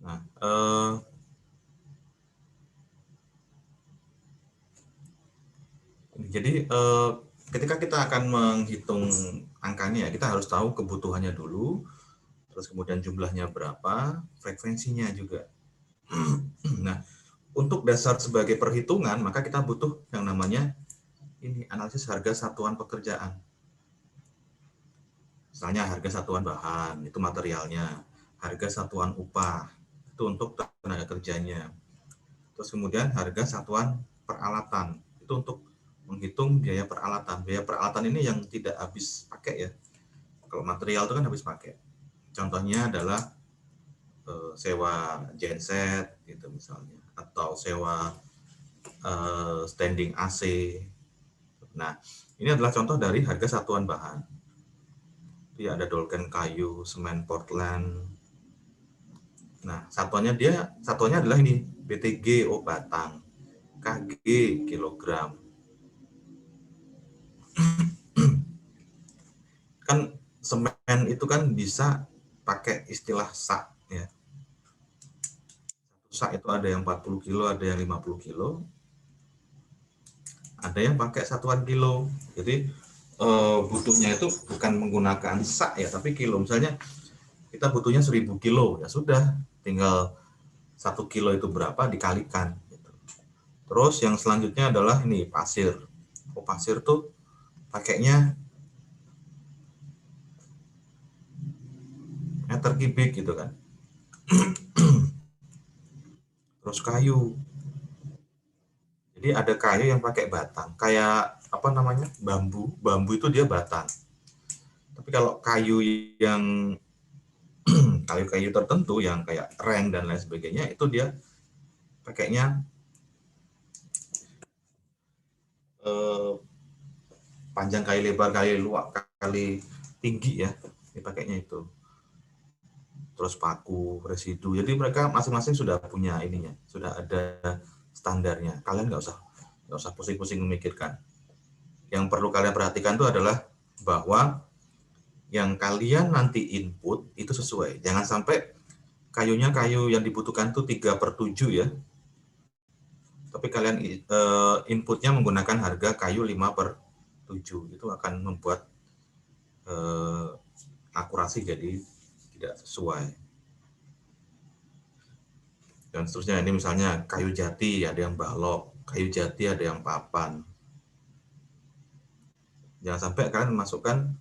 Nah, jadi ketika kita akan menghitung angkanya, kita harus tahu kebutuhannya dulu, terus kemudian jumlahnya berapa, frekuensinya juga. Nah, untuk dasar sebagai perhitungan, maka kita butuh yang namanya ini analisis harga satuan pekerjaan. Misalnya harga satuan bahan, itu materialnya. Harga satuan upah, itu untuk tenaga kerjanya. Terus kemudian harga satuan peralatan, itu untuk menghitung biaya peralatan. Biaya peralatan ini yang tidak habis pakai ya. Kalau material itu kan habis pakai. Contohnya adalah sewa genset gitu misalnya, atau sewa standing AC. Nah, ini adalah contoh dari harga satuan bahan. Dia ada dolken kayu, semen Portland. Nah, satuannya adalah ini BTG batang, KG kilogram. Kan semen itu kan bisa pakai istilah sak ya. Satu sak itu ada yang 40 kilo, ada yang 50 kilo. Ada yang pakai satuan kilo. Jadi butuhnya itu bukan menggunakan sak ya, tapi kilo. Misalnya kita butuhnya 1000 kilo, ya sudah, tinggal 1 kilo itu berapa dikalikan. Gitu. Terus yang selanjutnya adalah ini pasir. Pasir tuh pakainya meter kubik gitu kan. Terus kayu. Jadi ada kayu yang pakai batang, kayak apa namanya bambu. Bambu itu dia batang. Tapi kalau kayu yang kayu-kayu tertentu yang kayak reng dan lain sebagainya itu dia pakainya eh, panjang kali lebar kali luas kali tinggi ya, dipakainya itu. Terus paku, residu. Jadi mereka masing-masing sudah punya ininya, sudah ada standarnya. Kalian nggak usah pusing-pusing memikirkan. Yang perlu kalian perhatikan itu adalah bahwa yang kalian nanti input itu sesuai. Jangan sampai kayunya kayu yang dibutuhkan itu 3/7 ya. Tapi kalian inputnya menggunakan harga kayu 5/7. Itu akan membuat akurasi jadi tidak sesuai. Dan seterusnya ini misalnya kayu jati ada yang balok, kayu jati ada yang papan. Jangan sampai kalian memasukkan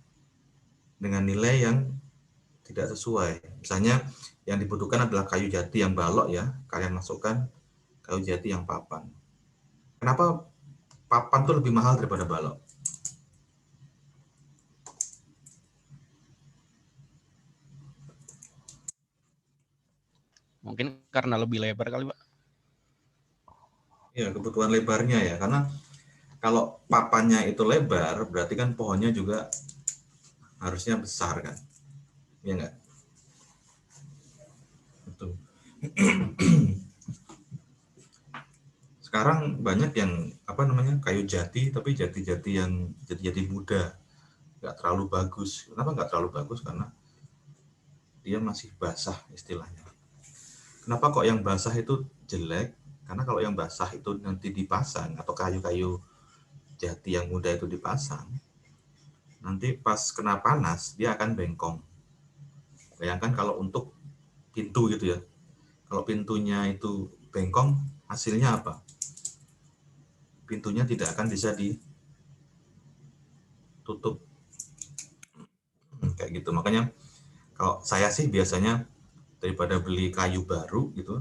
dengan nilai yang tidak sesuai. Misalnya yang dibutuhkan adalah kayu jati yang balok ya, kalian masukkan kayu jati yang papan. Kenapa papan tuh lebih mahal daripada balok? Mungkin karena lebih lebar kali, Pak. Ya, kebutuhan lebarnya ya, karena kalau papannya itu lebar, berarti kan pohonnya juga harusnya besar kan, ya enggak? Betul. Sekarang banyak yang apa namanya kayu jati, tapi jati-jati yang jati-jati muda, nggak terlalu bagus. Kenapa nggak terlalu bagus? Karena dia masih basah istilahnya. Kenapa kok yang basah itu jelek? Karena kalau yang basah itu nanti dipasang atau kayu-kayu jati yang muda itu dipasang, nanti pas kena panas dia akan bengkong. Bayangkan kalau untuk pintu gitu ya, kalau pintunya itu bengkong, hasilnya apa? Pintunya tidak akan bisa ditutup. Kayak gitu. Makanya kalau saya sih biasanya daripada beli kayu baru gitu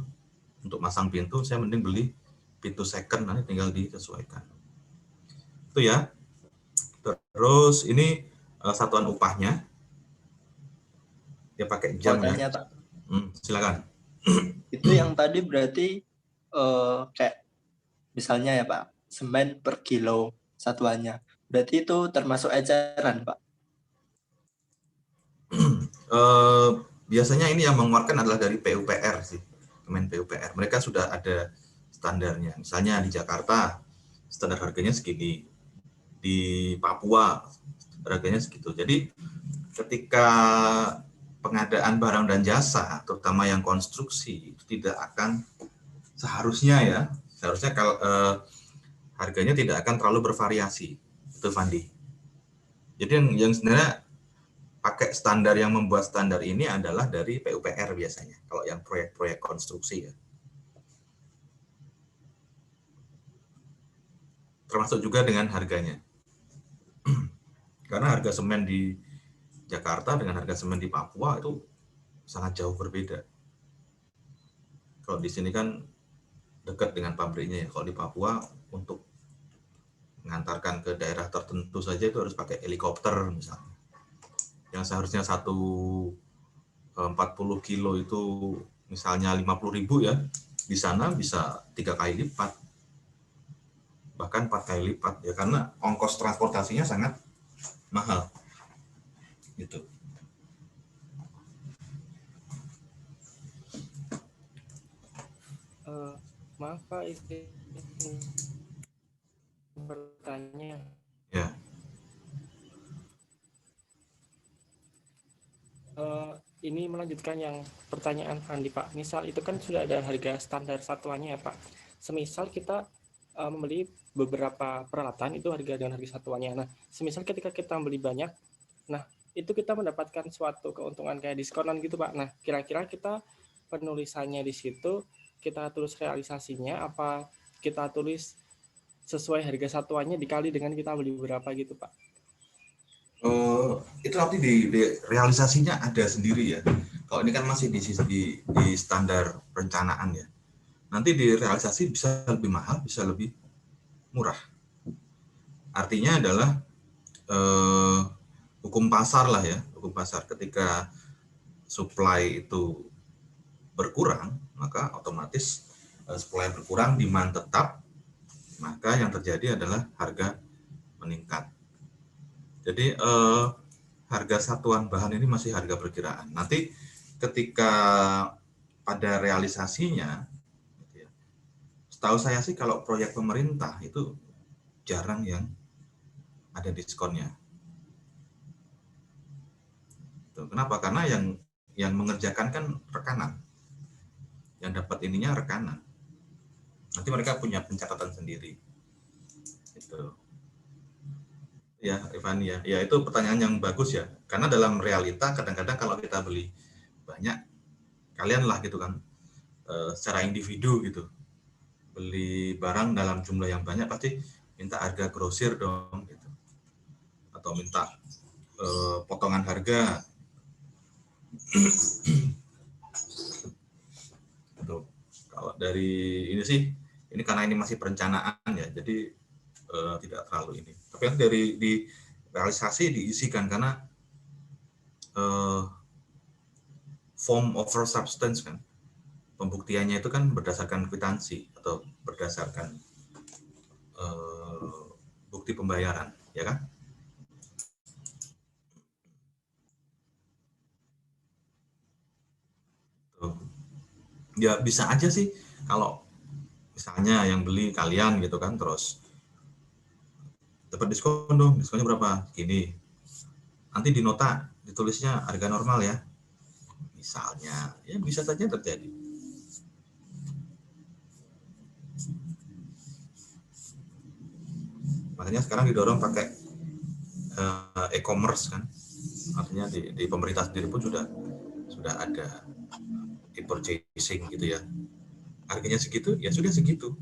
untuk masang pintu, saya mending beli pintu second, nanti tinggal disesuaikan. Itu ya. Terus ini satuan upahnya. Dia pakai jam ya. Tanya, Pak. Silakan. Itu yang tadi berarti kayak misalnya ya Pak, semen per kilo satuannya. Berarti itu termasuk eceran, Pak? Biasanya ini yang mengeluarkan adalah dari PUPR sih, Kemen PUPR. Mereka sudah ada standarnya. Misalnya di Jakarta standar harganya segini, di Papua harganya segitu. Jadi ketika pengadaan barang dan jasa, terutama yang konstruksi, itu tidak akan seharusnya kalau harganya tidak akan terlalu bervariasi, itu Fandi. Jadi yang sebenarnya pakai standar, yang membuat standar ini adalah dari PUPR biasanya, kalau yang proyek-proyek konstruksi ya. Termasuk juga dengan harganya. Karena harga semen di Jakarta dengan harga semen di Papua itu sangat jauh berbeda. Kalau di sini kan dekat dengan pabriknya ya. Kalau di Papua untuk mengantarkan ke daerah tertentu saja itu harus pakai helikopter misalnya. Yang seharusnya 40 kilo itu misalnya 50.000 ya, di sana bisa 3 kali lipat, bahkan 4 kali lipat ya, karena ongkos transportasinya sangat mahal gitu. Maaf Pak, izin bertanya. Ya. Ini melanjutkan yang pertanyaan Andi Pak. Misal itu kan sudah ada harga standar satuannya ya Pak. Semisal kita membeli beberapa peralatan, itu harga dengan harga satuannya. Nah, semisal ketika kita membeli banyak, nah itu kita mendapatkan suatu keuntungan kayak diskonan gitu Pak. Nah, kira-kira kita penulisannya di situ, kita tulis realisasinya, apa kita tulis sesuai harga satuannya dikali dengan kita beli berapa gitu Pak? Itu nanti di realisasinya ada sendiri ya. Kalau ini kan masih di standar perencanaan ya. Nanti di realisasi bisa lebih mahal, bisa lebih murah. Artinya adalah hukum pasar lah ya, hukum pasar. Ketika supply itu berkurang, maka otomatis supply berkurang, demand tetap, maka yang terjadi adalah harga meningkat. Jadi harga satuan bahan ini masih harga perkiraan. Nanti ketika pada realisasinya, gitu ya, setahu saya sih kalau proyek pemerintah itu jarang yang ada diskonnya. Tuh, kenapa? Karena yang mengerjakan kan rekanan, yang dapat ininya rekanan. Nanti mereka punya pencatatan sendiri. Gitu. Ya, Ivan ya. Ya, itu pertanyaan yang bagus ya. Karena dalam realita kadang-kadang kalau kita beli banyak, kalian lah gitu kan, secara individu gitu, beli barang dalam jumlah yang banyak pasti minta harga grosir dong gitu. Atau minta potongan harga. Gitu. Kalau dari ini sih, ini karena ini masih perencanaan ya, jadi tidak terlalu ini. Tapi dari di realisasi diisikan karena form over substance kan, pembuktiannya itu kan berdasarkan kwitansi atau berdasarkan bukti pembayaran, ya kan? Tuh. Ya bisa aja sih kalau misalnya yang beli kalian gitu kan, terus dapat diskon dong, diskonnya berapa? Gini. Nanti di nota ditulisnya harga normal ya. Misalnya, ya bisa saja terjadi. Makanya sekarang didorong pakai e-commerce kan. Artinya di pemerintah sendiri pun sudah ada e-purchasing gitu ya. Harganya segitu, ya sudah segitu.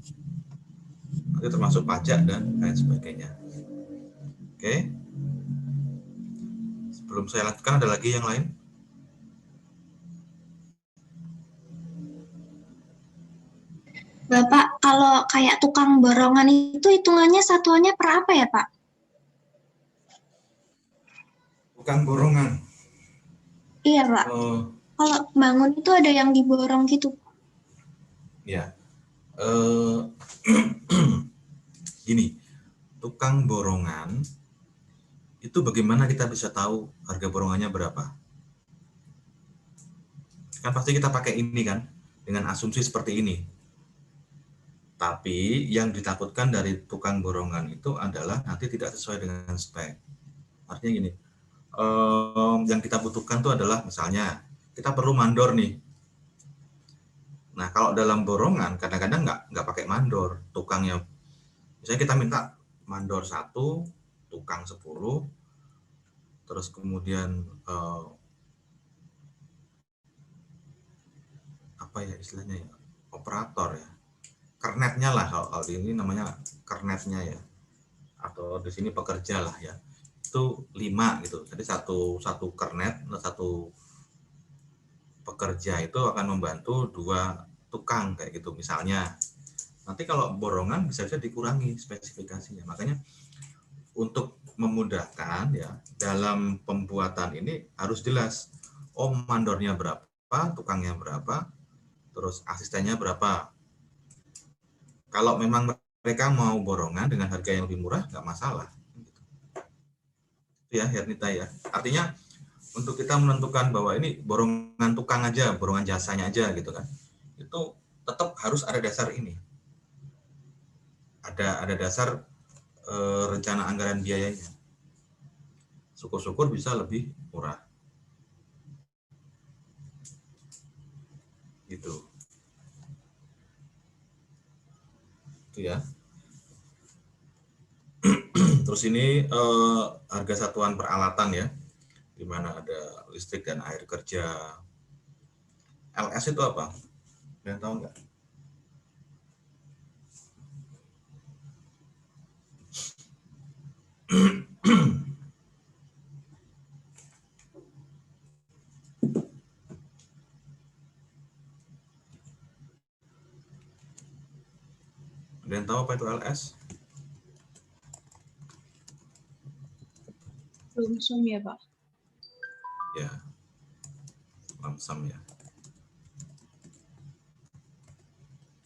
Nanti termasuk pajak dan lain sebagainya. Oke. Sebelum saya lanjutkan, ada lagi yang lain? Bapak, kalau kayak tukang borongan itu hitungannya satuannya per apa ya, Pak? Tukang borongan. Iya, Pak. Kalau bangun itu ada yang diborong gitu. Ya. Gini, tukang borongan itu bagaimana kita bisa tahu harga borongannya berapa? Kan pasti kita pakai ini kan, dengan asumsi seperti ini. Tapi yang ditakutkan dari tukang borongan itu adalah nanti tidak sesuai dengan spek. Artinya gini, yang kita butuhkan itu adalah misalnya kita perlu mandor nih. Nah, kalau dalam borongan kadang-kadang nggak pakai mandor, tukangnya. Misalnya kita minta mandor 1, tukang 10, terus kemudian apa ya istilahnya ya, operator ya, kernetnya lah, kalau ini namanya kernetnya ya, atau di sini pekerja lah ya, itu 5 gitu. Jadi satu kernet, satu pekerja itu akan membantu 2 tukang kayak gitu misalnya. Nanti kalau borongan bisa dikurangi spesifikasinya. Makanya untuk memudahkan ya, dalam pembuatan ini harus jelas, oh mandornya berapa, tukangnya berapa, terus asistennya berapa. Kalau memang mereka mau borongan dengan harga yang lebih murah, nggak masalah. Itu ya, Hernita ya. Artinya untuk kita menentukan bahwa ini borongan tukang aja, borongan jasanya aja gitu kan, itu tetap harus ada dasar ini. Ada dasar rencana anggaran biayanya. Syukur-syukur bisa lebih murah. Gitu. Itu ya. Terus ini harga satuan peralatan ya, di mana ada listrik dan air kerja. LS itu apa? Kalian tahu nggak? Kalian tahu apa itu LS? Lumsum ya, Pak. Ya, lamsam ya.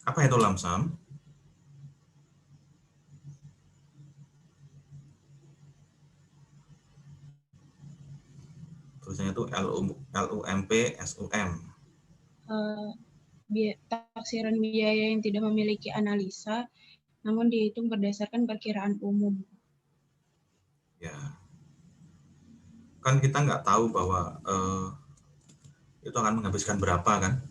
Apa itu lamsam? Tulisannya itu LUMP SUM. Taksiran biaya yang tidak memiliki analisa, namun dihitung berdasarkan perkiraan umum. Ya, kan kita nggak tahu bahwa itu akan menghabiskan berapa kan?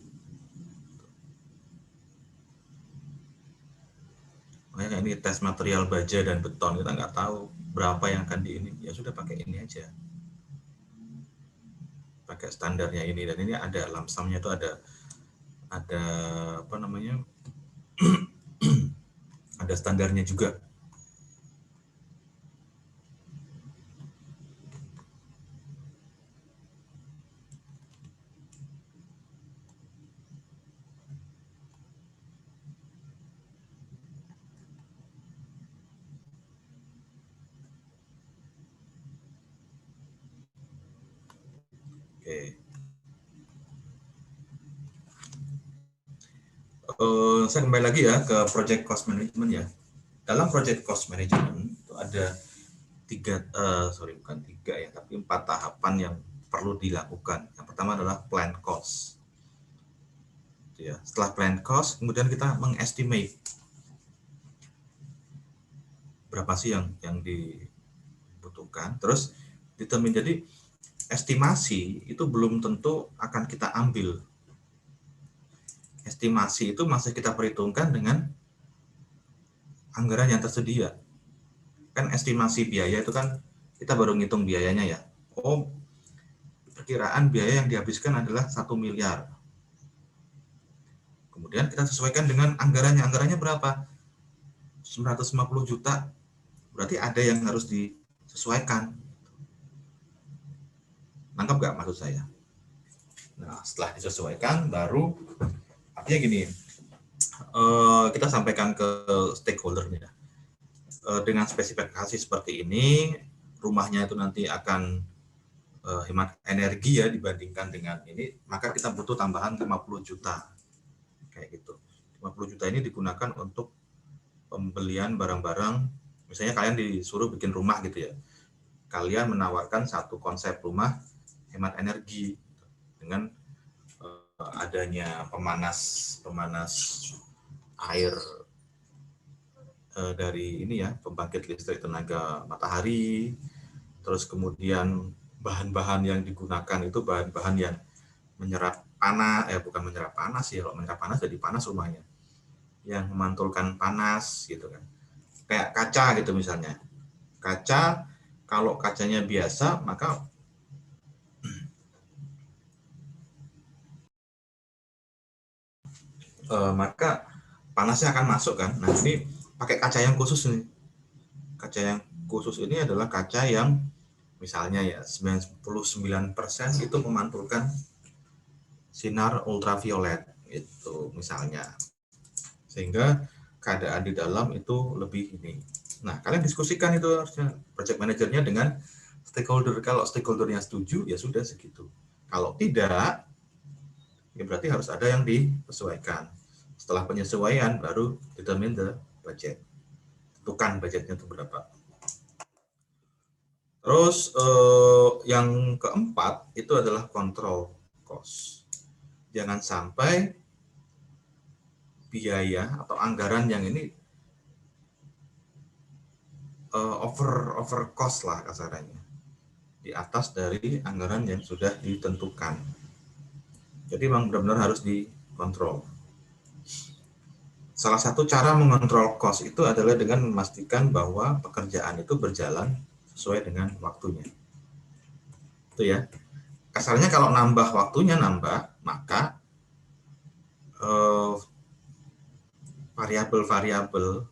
Makanya ini tes material baja dan beton, kita nggak tahu berapa yang akan di ini. Ya sudah pakai ini aja, pakai standarnya ini. Dan ini ada lamsamnya, itu ada apa namanya? Ada standarnya juga. Oke. Saya kembali lagi ya ke project cost management ya. Dalam project cost management itu ada 4 tahapan yang perlu dilakukan. Yang pertama adalah plan cost. Ya, setelah plan cost, kemudian kita mengestimate berapa sih yang dibutuhkan. Terus determine. Jadi estimasi itu belum tentu akan kita ambil. Estimasi itu masih kita perhitungkan dengan anggaran yang tersedia. Kan estimasi biaya itu kan kita baru ngitung biayanya ya. Oh, perkiraan biaya yang dihabiskan adalah 1 miliar. Kemudian kita sesuaikan dengan anggarannya. Anggarannya berapa? 950 juta. Berarti ada yang harus disesuaikan. Nangkap nggak maksud saya? Nah, setelah disesuaikan, baru artinya gini, kita sampaikan ke stakeholder-nya. Dengan spesifikasi seperti ini, rumahnya itu nanti akan hemat energi ya dibandingkan dengan ini, maka kita butuh tambahan 50 juta. Kayak gitu. 50 juta ini digunakan untuk pembelian barang-barang, misalnya kalian disuruh bikin rumah gitu ya. Kalian menawarkan satu konsep rumah hemat energi dengan adanya pemanas air dari ini ya, pembangkit listrik tenaga matahari, terus kemudian bahan-bahan yang digunakan itu bahan-bahan yang menyerap panas, bukan menyerap panas ya, kalau menyerap panas jadi panas rumahnya, yang memantulkan panas gitu kan. Kayak kaca gitu misalnya. Kaca, kalau kacanya biasa maka maka panasnya akan masuk kan. Nah ini pakai kaca yang khusus nih. Kaca yang khusus ini adalah kaca yang misalnya ya 99% itu memantulkan sinar ultraviolet itu misalnya, sehingga keadaan di dalam itu lebih ini. Nah kalian diskusikan itu harusnya project manajernya dengan stakeholder. Kalau stakeholdernya setuju ya sudah segitu, kalau tidak ya berarti harus ada yang disesuaikan. Setelah penyesuaian baru determine the budget, tentukan budgetnya itu berapa. Terus yang keempat itu adalah control cost. Jangan sampai biaya atau anggaran yang ini over cost lah kasarnya, di atas dari anggaran yang sudah ditentukan. Jadi memang benar-benar harus dikontrol. Salah satu cara mengontrol cost itu adalah dengan memastikan bahwa pekerjaan itu berjalan sesuai dengan waktunya. Itu ya. Kasarnya kalau nambah waktunya nambah, maka variabel-variabel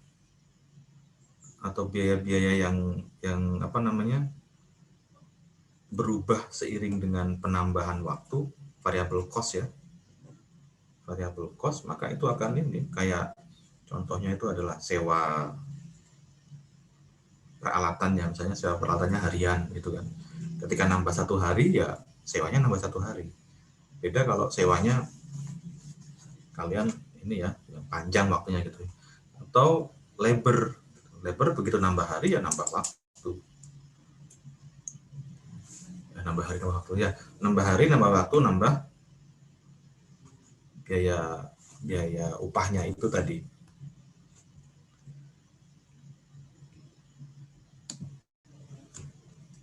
atau biaya-biaya yang apa namanya berubah seiring dengan penambahan waktu, variabel cost ya, variabel cost, maka itu akan ini kayak contohnya itu adalah sewa peralatannya, misalnya sewa peralatannya harian gitu kan. Ketika nambah 1 hari ya sewanya nambah 1 hari. Beda kalau sewanya kalian ini ya panjang waktunya gitu. Atau labor begitu nambah hari ya nambah waktu. Nambah hari nambah waktu ya, nambah hari nambah waktu nambah biaya upahnya itu tadi.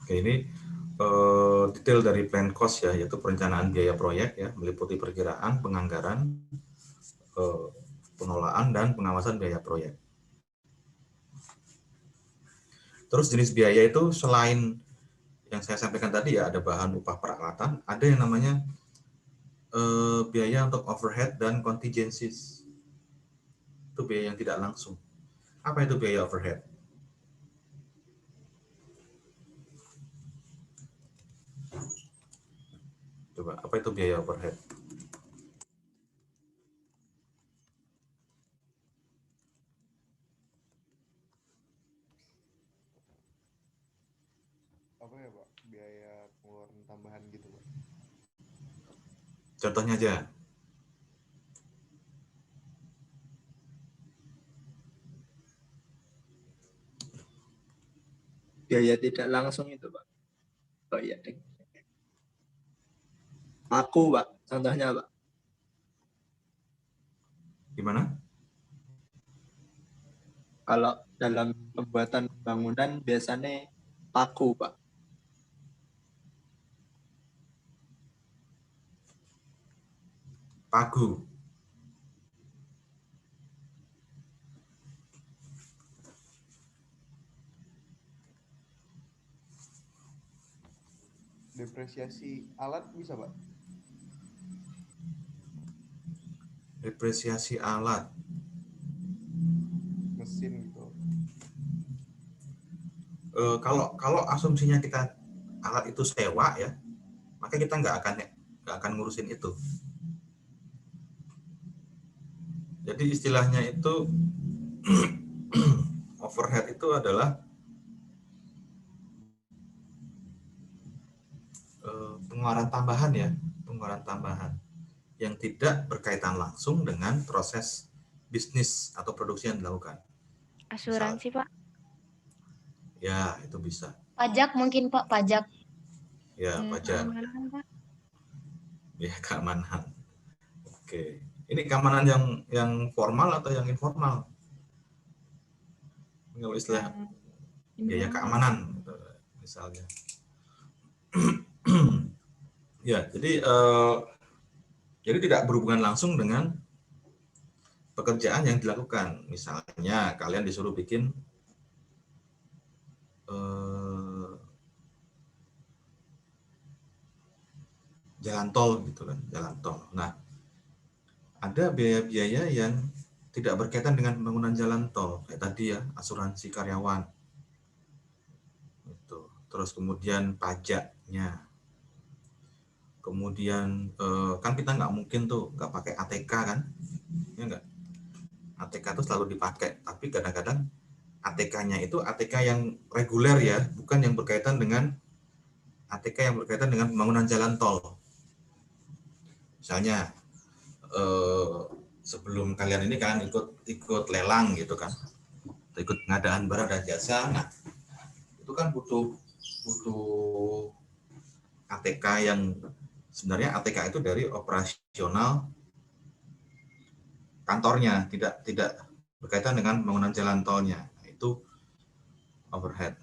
Oke, ini detail dari plan cost ya, yaitu perencanaan biaya proyek ya, meliputi perkiraan, penganggaran, pengelolaan dan pengawasan biaya proyek. Terus jenis biaya itu selain yang saya sampaikan tadi ya, ada bahan upah peralatan, ada yang namanya biaya untuk overhead dan contingencies. Itu biaya yang tidak langsung. Apa itu biaya overhead? Coba, apa itu biaya overhead? Apa ya Pak? Biaya pengeluaran tambahan gitu Pak. Contohnya aja. Biaya tidak langsung itu, Pak. Oh iya, Deng. Aku, Pak. Contohnya, Pak. Gimana? Kalau dalam pembuatan bangunan biasanya paku, Pak. Pagu. Depresiasi alat bisa Pak? Depresiasi alat. Mesin gitu. Kalau asumsinya kita alat itu sewa ya, maka kita nggak akan ngurusin itu. Jadi istilahnya itu overhead itu adalah pengeluaran tambahan ya, pengeluaran tambahan yang tidak berkaitan langsung dengan proses bisnis atau produksi yang dilakukan. Asuransi, Pak. Ya, itu bisa. Pajak mungkin, Pak, pajak. Ya, pajak. Keamanan, Pak. Ya, keamanan. Oke. Ini keamanan yang formal atau yang informal? Kalau istilah biaya keamanan misalnya. Ya, jadi tidak berhubungan langsung dengan pekerjaan yang dilakukan. Misalnya kalian disuruh bikin eh, jalan tol gitu kan, jalan tol. Nah, ada biaya-biaya yang tidak berkaitan dengan pembangunan jalan tol, kayak tadi ya, asuransi karyawan. Itu. Terus kemudian pajaknya. Kemudian kan kita nggak mungkin tuh nggak pakai ATK kan, ya nggak? ATK itu selalu dipakai, tapi kadang-kadang ATK-nya itu ATK yang reguler ya, bukan yang berkaitan dengan ATK yang berkaitan dengan pembangunan jalan tol. Misalnya sebelum kalian ini kan ikut lelang gitu kan, ikut pengadaan barang dan jasa. Nah, itu kan butuh ATK yang sebenarnya ATK itu dari operasional kantornya, tidak berkaitan dengan pembangunan jalan tolnya. Nah, itu overhead.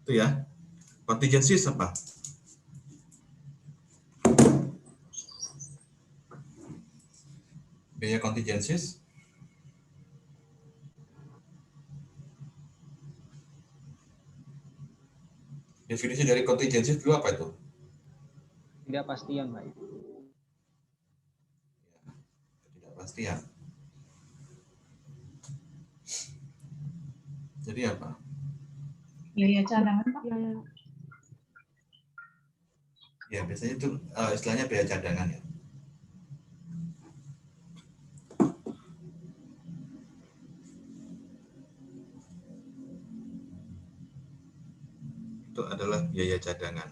Itu ya. Contingencies apa? Biaya contingencies. Definisi dari contingencies dulu apa itu? Tidak pastian, Pak. Tidak pastian. Jadi apa? Biaya cadangan, Pak. Ya, biasanya itu istilahnya biaya cadangan ya. Itu adalah biaya cadangan.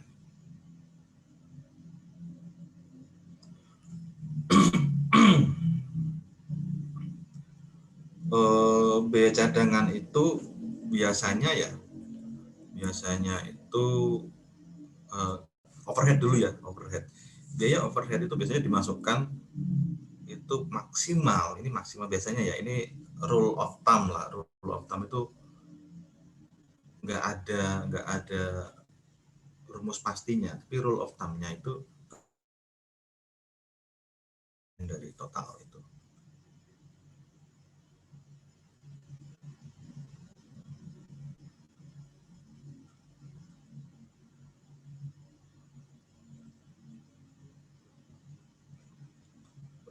Biaya cadangan itu biasanya itu overhead dulu ya, overhead. Biaya overhead itu biasanya dimasukkan itu maksimal, ini maksimal biasanya ya, ini rule of thumb lah, rule of thumb itu nggak ada rumus pastinya, tapi rule of thumb-nya itu dari total itu.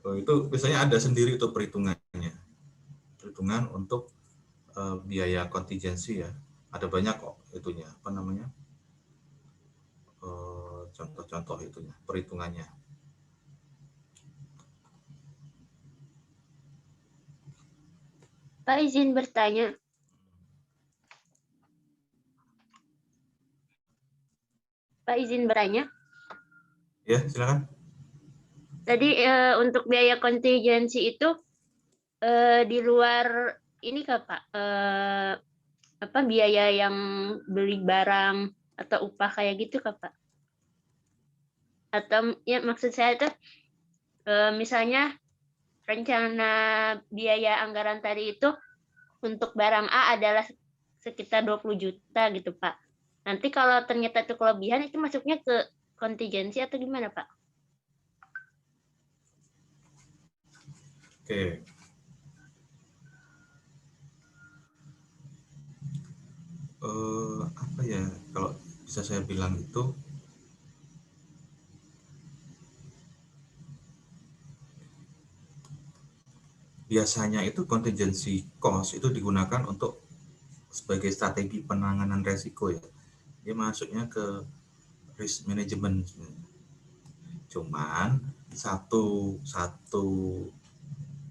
Itu biasanya ada sendiri itu perhitungannya, perhitungan untuk biaya kontingensi ya. Ada banyak kok itunya, apa namanya, contoh-contoh itunya, perhitungannya. Pak izin bertanya. Pak izin bertanya. Ya, silakan. Tadi untuk biaya kontingensi itu di luar ini kah Pak? Apa biaya yang beli barang atau upah kayak gitu kah Pak? Atau ya maksud saya itu misalnya rencana biaya anggaran tadi itu untuk barang A adalah sekitar 20 juta gitu Pak. Nanti kalau ternyata itu kelebihan itu masuknya ke kontingensi atau gimana Pak? Oke. Apa ya, kalau bisa saya bilang itu biasanya itu contingency cost itu digunakan untuk sebagai strategi penanganan resiko ya. Dia masuknya ke risk management. Cuman satu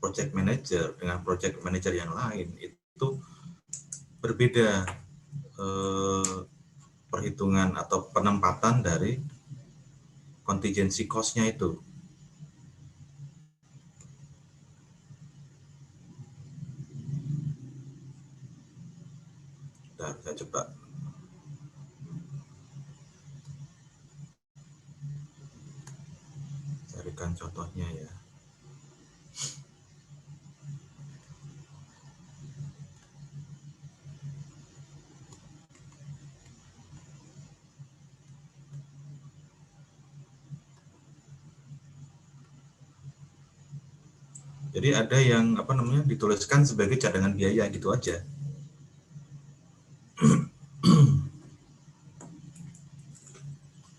project manager dengan project manager yang lain itu berbeda perhitungan atau penempatan dari contingency cost-nya itu. Bentar, saya coba. contohnya ya. Jadi ada yang apa namanya dituliskan sebagai cadangan biaya gitu aja.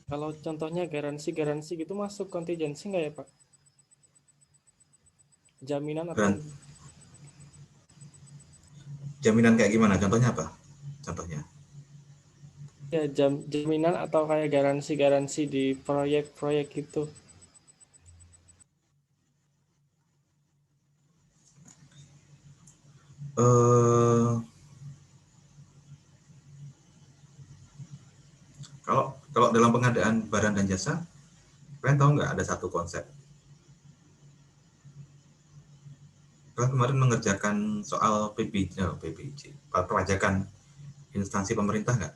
Kalau contohnya garansi gitu masuk kontingensi nggak ya Pak? Jaminan atau Dan jaminan kayak gimana? Contohnya apa? Contohnya. ya jaminan atau kayak garansi di proyek-proyek gitu. Eh, kalau kalau dalam pengadaan barang dan jasa, kalian tahu nggak ada satu konsep? Kalian kemarin mengerjakan soal PPJ, perpajakan instansi pemerintah nggak?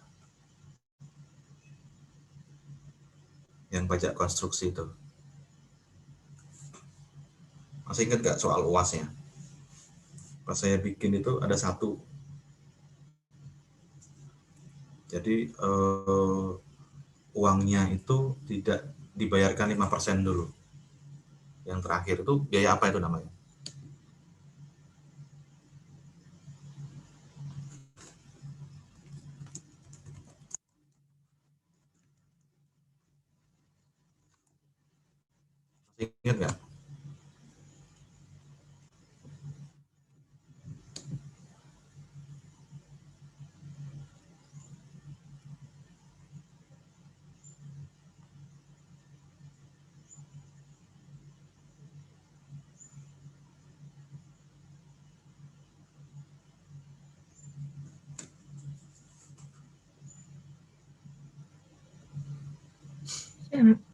Yang pajak konstruksi itu. Masih ingat nggak soal UASnya? Pas saya bikin itu ada satu. Jadi uangnya itu tidak dibayarkan 5% dulu. Yang terakhir itu biaya apa itu namanya? Masih ingat nggak?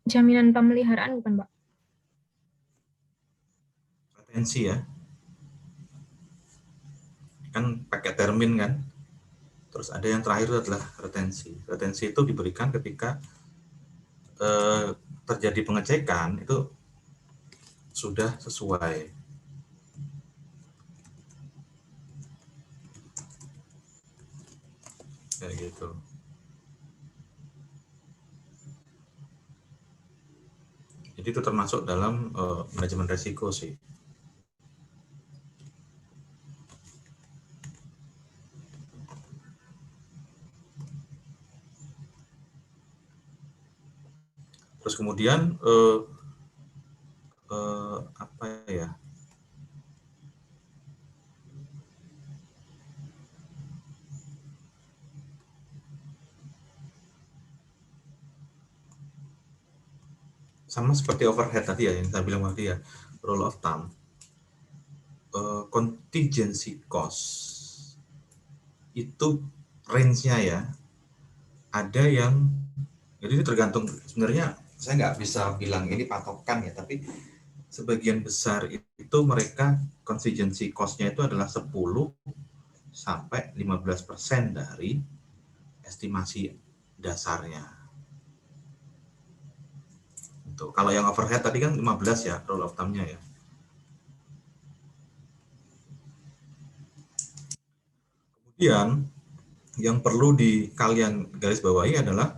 Jaminan pemeliharaan bukan, Pak? Retensi ya. Kan pakai termin kan. Terus ada yang terakhir itu adalah retensi. Retensi itu diberikan ketika terjadi pengecekan itu sudah sesuai. Kayak gitu. Jadi itu termasuk dalam manajemen resiko sih. Terus kemudian apa ya? Sama seperti overhead tadi ya yang saya bilang tadi ya, rule of thumb. Contingency cost itu range-nya ya, ada yang jadi itu tergantung, sebenarnya saya nggak bisa bilang ini patokan ya, tapi sebagian besar itu mereka contingency cost-nya itu adalah 10 sampai 15% dari estimasi dasarnya. Untuk kalau yang overhead tadi kan 15 ya rule of thumb-nya ya. Kemudian yang perlu di kalian garis bawahi adalah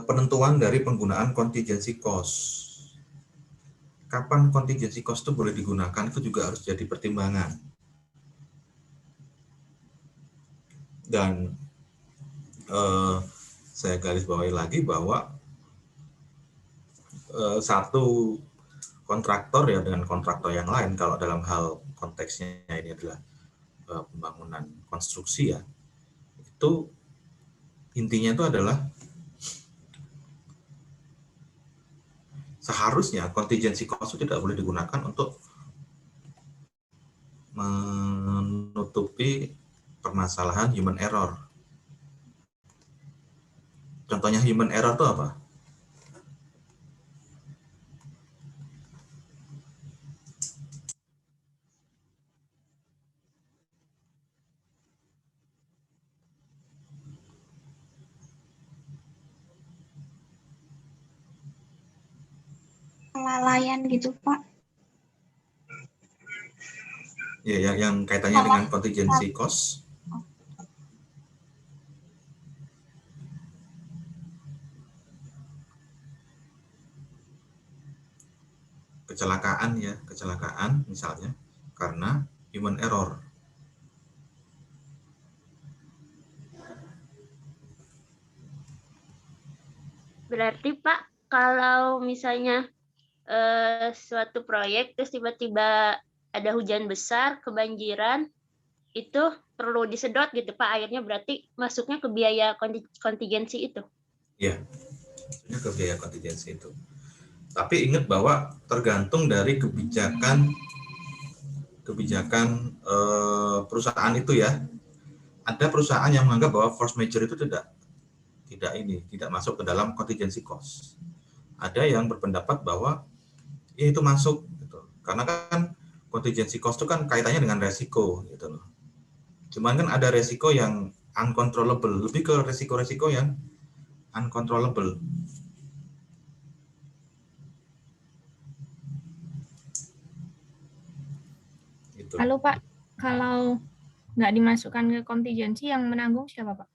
penentuan dari penggunaan contingency cost. Kapan contingency cost itu boleh digunakan itu juga harus jadi pertimbangan. Dan saya garis bawahi lagi bahwa satu kontraktor ya dengan kontraktor yang lain, kalau dalam hal konteksnya ini adalah pembangunan konstruksi ya, itu intinya itu adalah seharusnya contingency cost itu tidak boleh digunakan untuk menutupi permasalahan human error. Contohnya human error itu apa? kelalaian gitu, Pak. Ya, yang kaitannya dengan contingency cost. Kecelakaan misalnya karena human error. Berarti Pak, kalau misalnya suatu proyek terus tiba-tiba ada hujan besar, kebanjiran, itu perlu disedot gitu Pak airnya, berarti masuknya ke biaya kontingensi itu. Ya, maksudnya ke biaya kontingensi itu. Tapi ingat bahwa tergantung dari kebijakan perusahaan itu ya. Ada perusahaan yang menganggap bahwa force majeure itu tidak masuk ke dalam contingency cost. Ada yang berpendapat bahwa ya itu masuk gitu. Karena kan contingency cost itu kan kaitannya dengan resiko gitu loh. Cuman kan ada resiko yang uncontrollable, lebih ke resiko-resiko yang uncontrollable. Gitu. Lalu Pak, kalau nggak dimasukkan ke kontingensi, yang menanggung siapa Pak?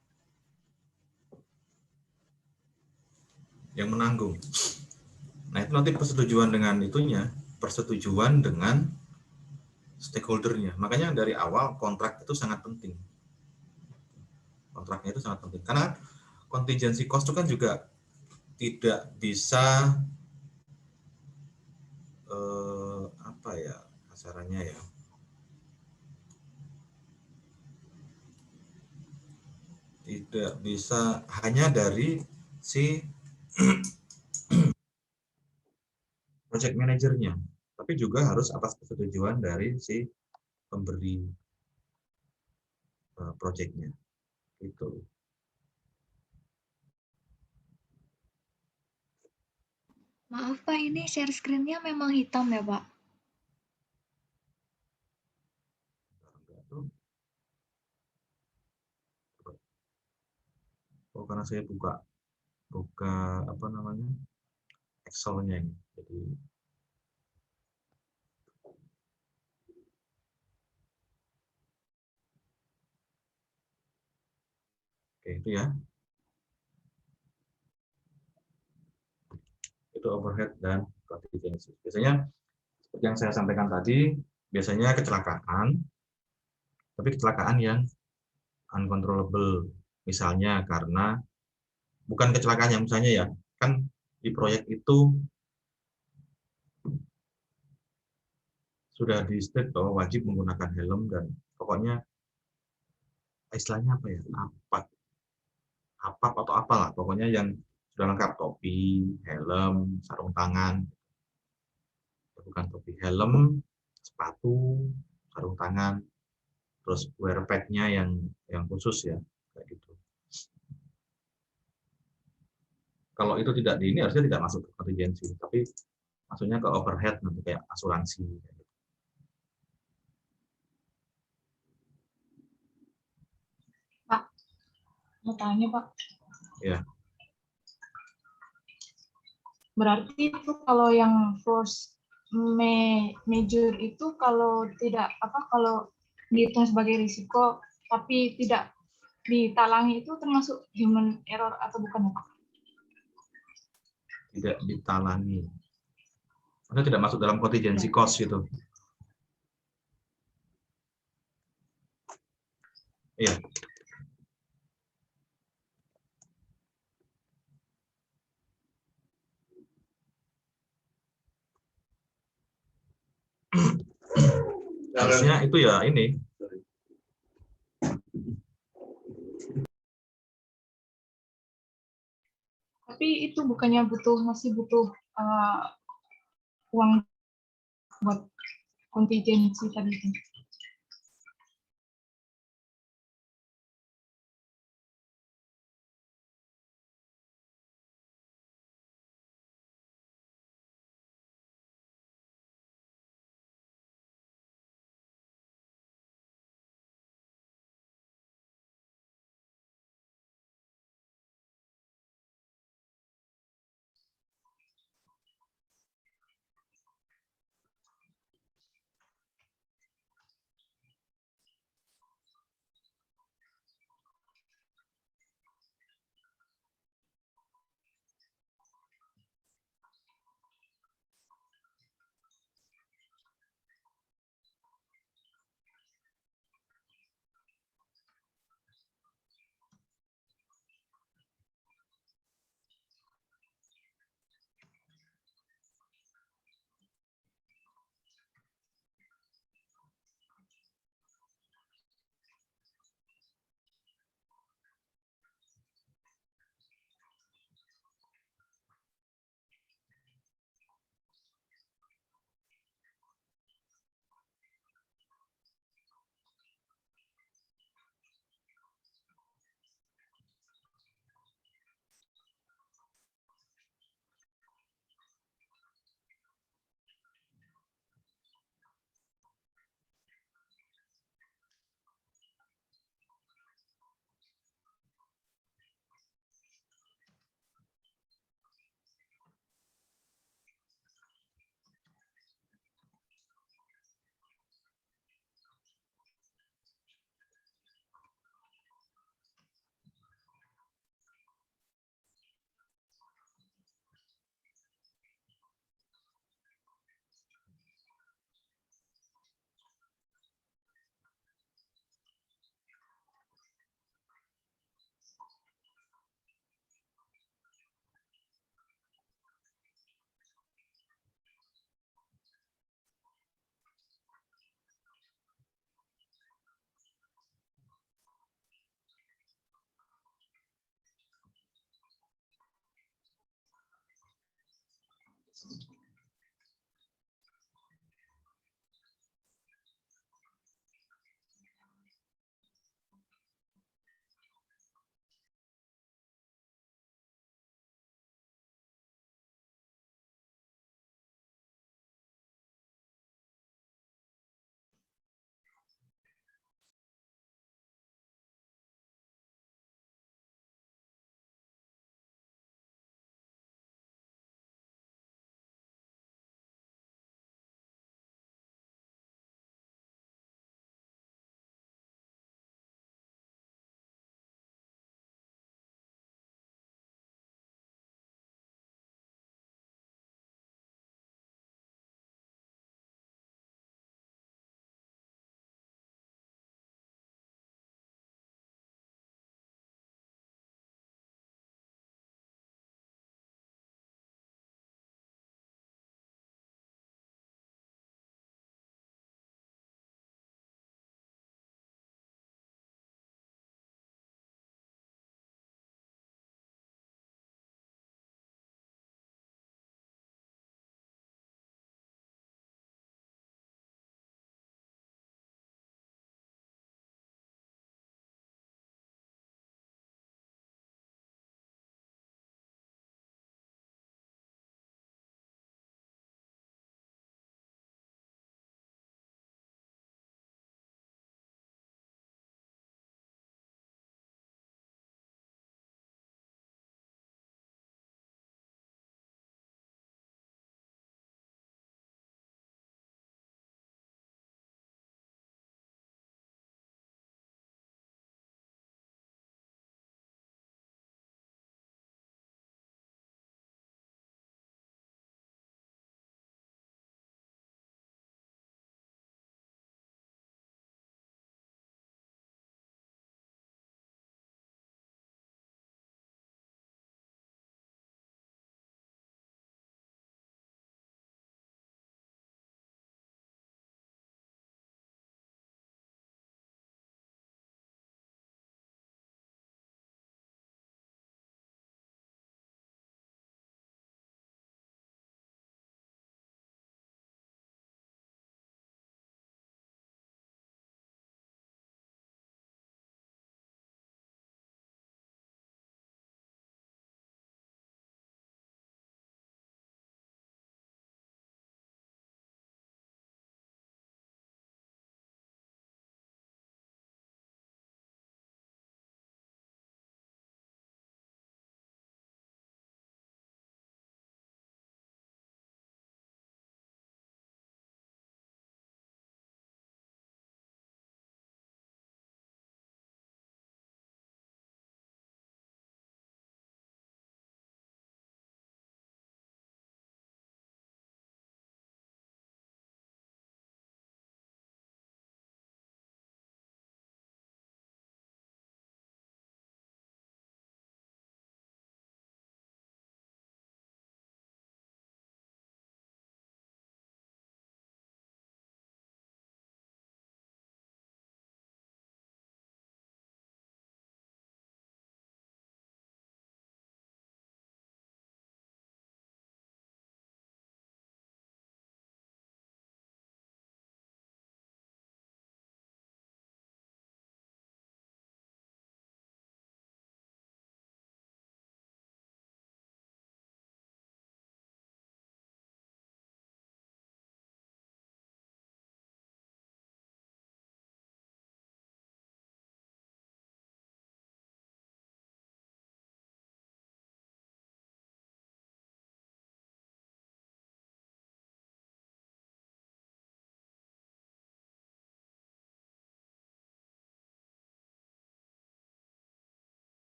Yang menanggung. Nah itu nanti persetujuan dengan persetujuan dengan stakeholder-nya. Makanya dari awal kontrak itu sangat penting. Kontraknya itu sangat penting. Karena contingency cost itu kan juga tidak bisa kasarannya ya. Tidak bisa hanya dari si project manajernya, tapi juga harus atas persetujuan dari si pemberi projectnya. Gitu. Maaf Pak, ini share screen-nya memang hitam ya Pak? Oh, karena saya buka Excel-nya ini. Jadi oke, itu ya. Itu overhead dan contingency. Biasanya seperti yang saya sampaikan tadi, biasanya kecelakaan, tapi kecelakaan yang uncontrollable. Misalnya karena bukan kecelakaan yang misalnya ya, kan di proyek itu sudah di state bahwa wajib menggunakan helm dan pokoknya istilahnya apa ya, apap atau apalah, pokoknya yang sudah lengkap topi, helm, sarung tangan, bukan topi, helm, sepatu, sarung tangan, terus wear pack-nya yang khusus ya, kayak gitu. Kalau itu tidak ini harusnya tidak masuk ke contingency, tapi maksudnya ke overhead nanti kayak asuransi. Pak, mau tanya Pak. Ya. Berarti itu kalau yang force major itu kalau dihitung sebagai risiko tapi tidak ditalangi itu termasuk human error atau bukan Pak? Tidak ditalangi. Maksudnya tidak masuk dalam contingency cost gitu. Iya. Harusnya itu ya ini. Tapi itu bukannya masih butuh uang buat kontingensi tadi itu.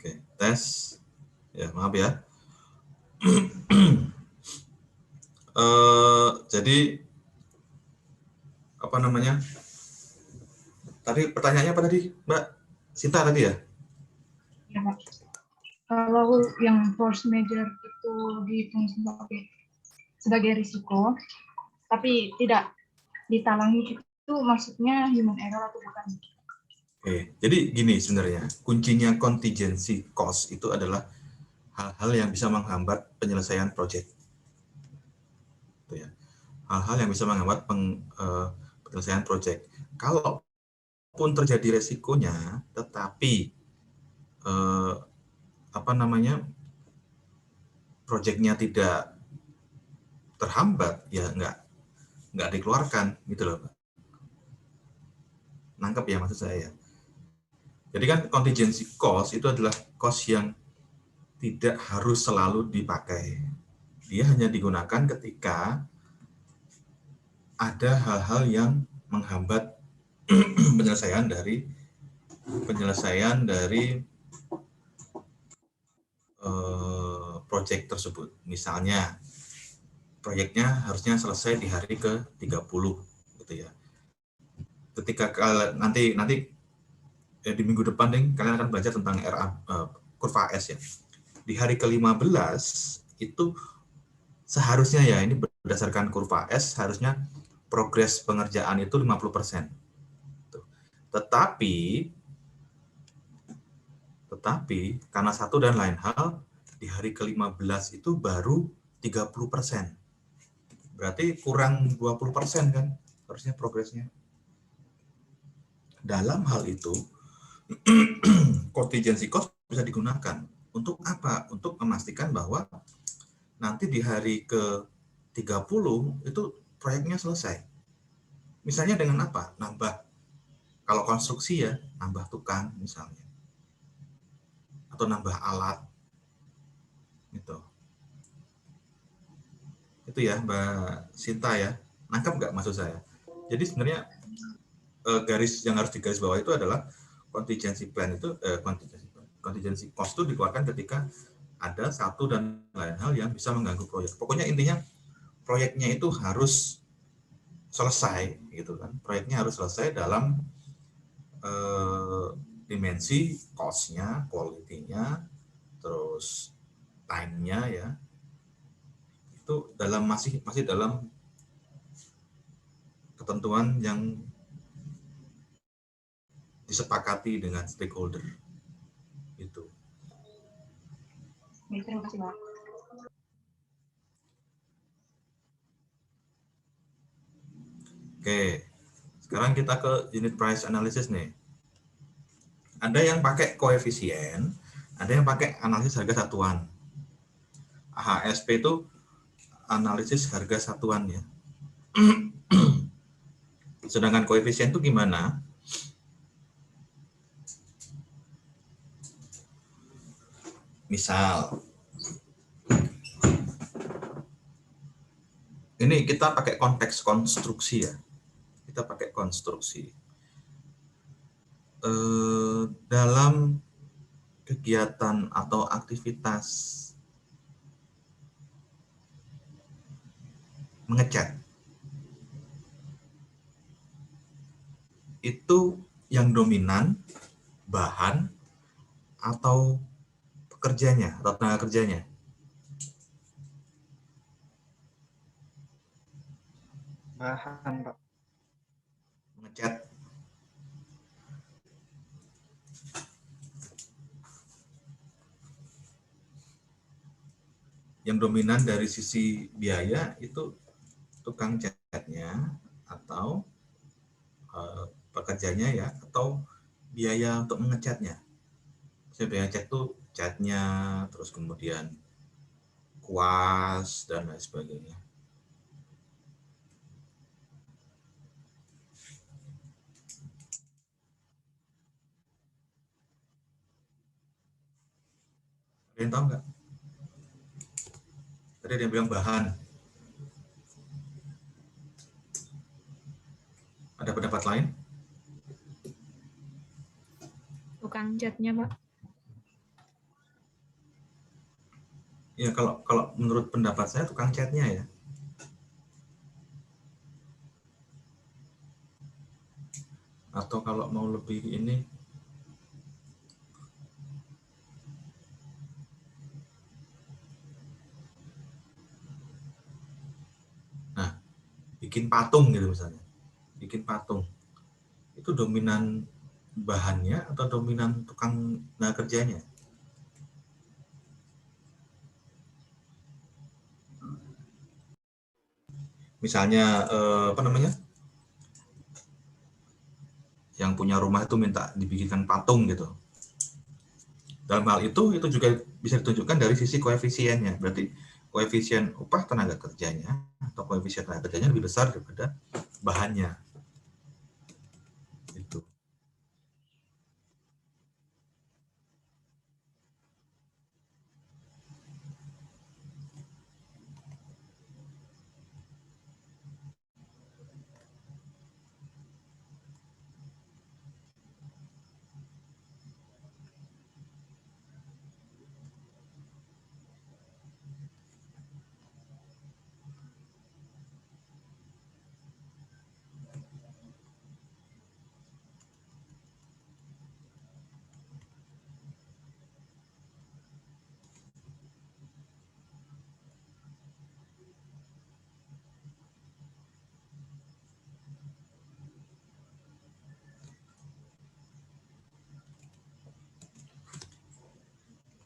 Oke, tes. Ya, maaf ya. Jadi apa namanya? Tadi pertanyaannya apa tadi, Mbak Sinta tadi ya? Ya, Pak. Kalau yang force major itu dihitung sebagai risiko, tapi tidak ditalangi, itu maksudnya human error atau bukan? Oke, jadi gini sebenarnya, kuncinya contingency cost itu adalah hal-hal yang bisa menghambat penyelesaian proyek. Itu ya. Hal-hal yang bisa menghambat penyelesaian proyek. Kalaupun terjadi resikonya, tetapi apa namanya, proyeknya tidak terhambat, ya nggak dikeluarkan gitu loh, Pak. Nangkep ya maksud saya ya. Jadi kan contingency cost itu adalah cost yang tidak harus selalu dipakai. Dia hanya digunakan ketika ada hal-hal yang menghambat penyelesaian dari proyek tersebut. Misalnya proyeknya harusnya selesai di hari ke-30 gitu ya. Ketika nanti di minggu depan kalian akan belajar tentang kurva S ya. Di hari ke-15 itu seharusnya ya, ini berdasarkan kurva S, harusnya progres pengerjaan itu 50%. Tetapi karena satu dan lain hal, di hari ke-15 itu baru 30%. Berarti kurang 20% kan harusnya progresnya. Dalam hal itu, contingency cost bisa digunakan. Untuk apa? Untuk memastikan bahwa nanti di hari ke-30 itu proyeknya selesai. Misalnya dengan apa? Nambah, kalau konstruksi ya, nambah tukang misalnya. Atau nambah alat. Gitu. Itu ya Mbak Sinta ya. Nangkap nggak maksud saya? Jadi sebenarnya garis yang harus digarisbawahi itu adalah contingency plan itu contingency cost itu dikeluarkan ketika ada satu dan lain hal yang bisa mengganggu proyek. Pokoknya intinya proyeknya itu harus selesai gitu kan. Proyeknya harus selesai dalam dimensi cost-nya, quality-nya, terus time-nya ya. Itu dalam masih dalam ketentuan yang disepakati dengan stakeholder itu. Terima kasih, Pak. Oke, sekarang kita ke unit price analysis nih. Ada yang pakai koefisien, ada yang pakai analisis harga satuan. AHSP itu analisis harga satuan ya. Sedangkan koefisien itu gimana? Misal, ini kita pakai konteks konstruksi ya. Kita pakai konstruksi. Dalam kegiatan atau aktivitas mengecat, itu yang dominan bahan atau pekerjanya atau tenaga kerjanya? Bahan, Pak. Mengecat. Yang dominan dari sisi biaya itu tukang catnya atau pekerjanya ya, atau biaya untuk mengecatnya. Biaya cat itu catnya, terus kemudian kuas dan lain sebagainya. Ada yang tahu nggak? Tadi ada yang bilang bahan. Ada pendapat lain? Tukang catnya, Pak. Ya kalau kalau menurut pendapat saya tukang catnya ya. Atau kalau mau lebih ini, nah bikin patung gitu misalnya, bikin patung itu dominan bahannya atau dominan tukang kerjanya? Misalnya apa namanya, yang punya rumah itu minta dibikinkan patung gitu. Dalam hal itu juga bisa ditunjukkan dari sisi koefisiennya. Berarti koefisien upah tenaga kerjanya atau koefisien tenaga kerjanya lebih besar daripada bahannya. Itu.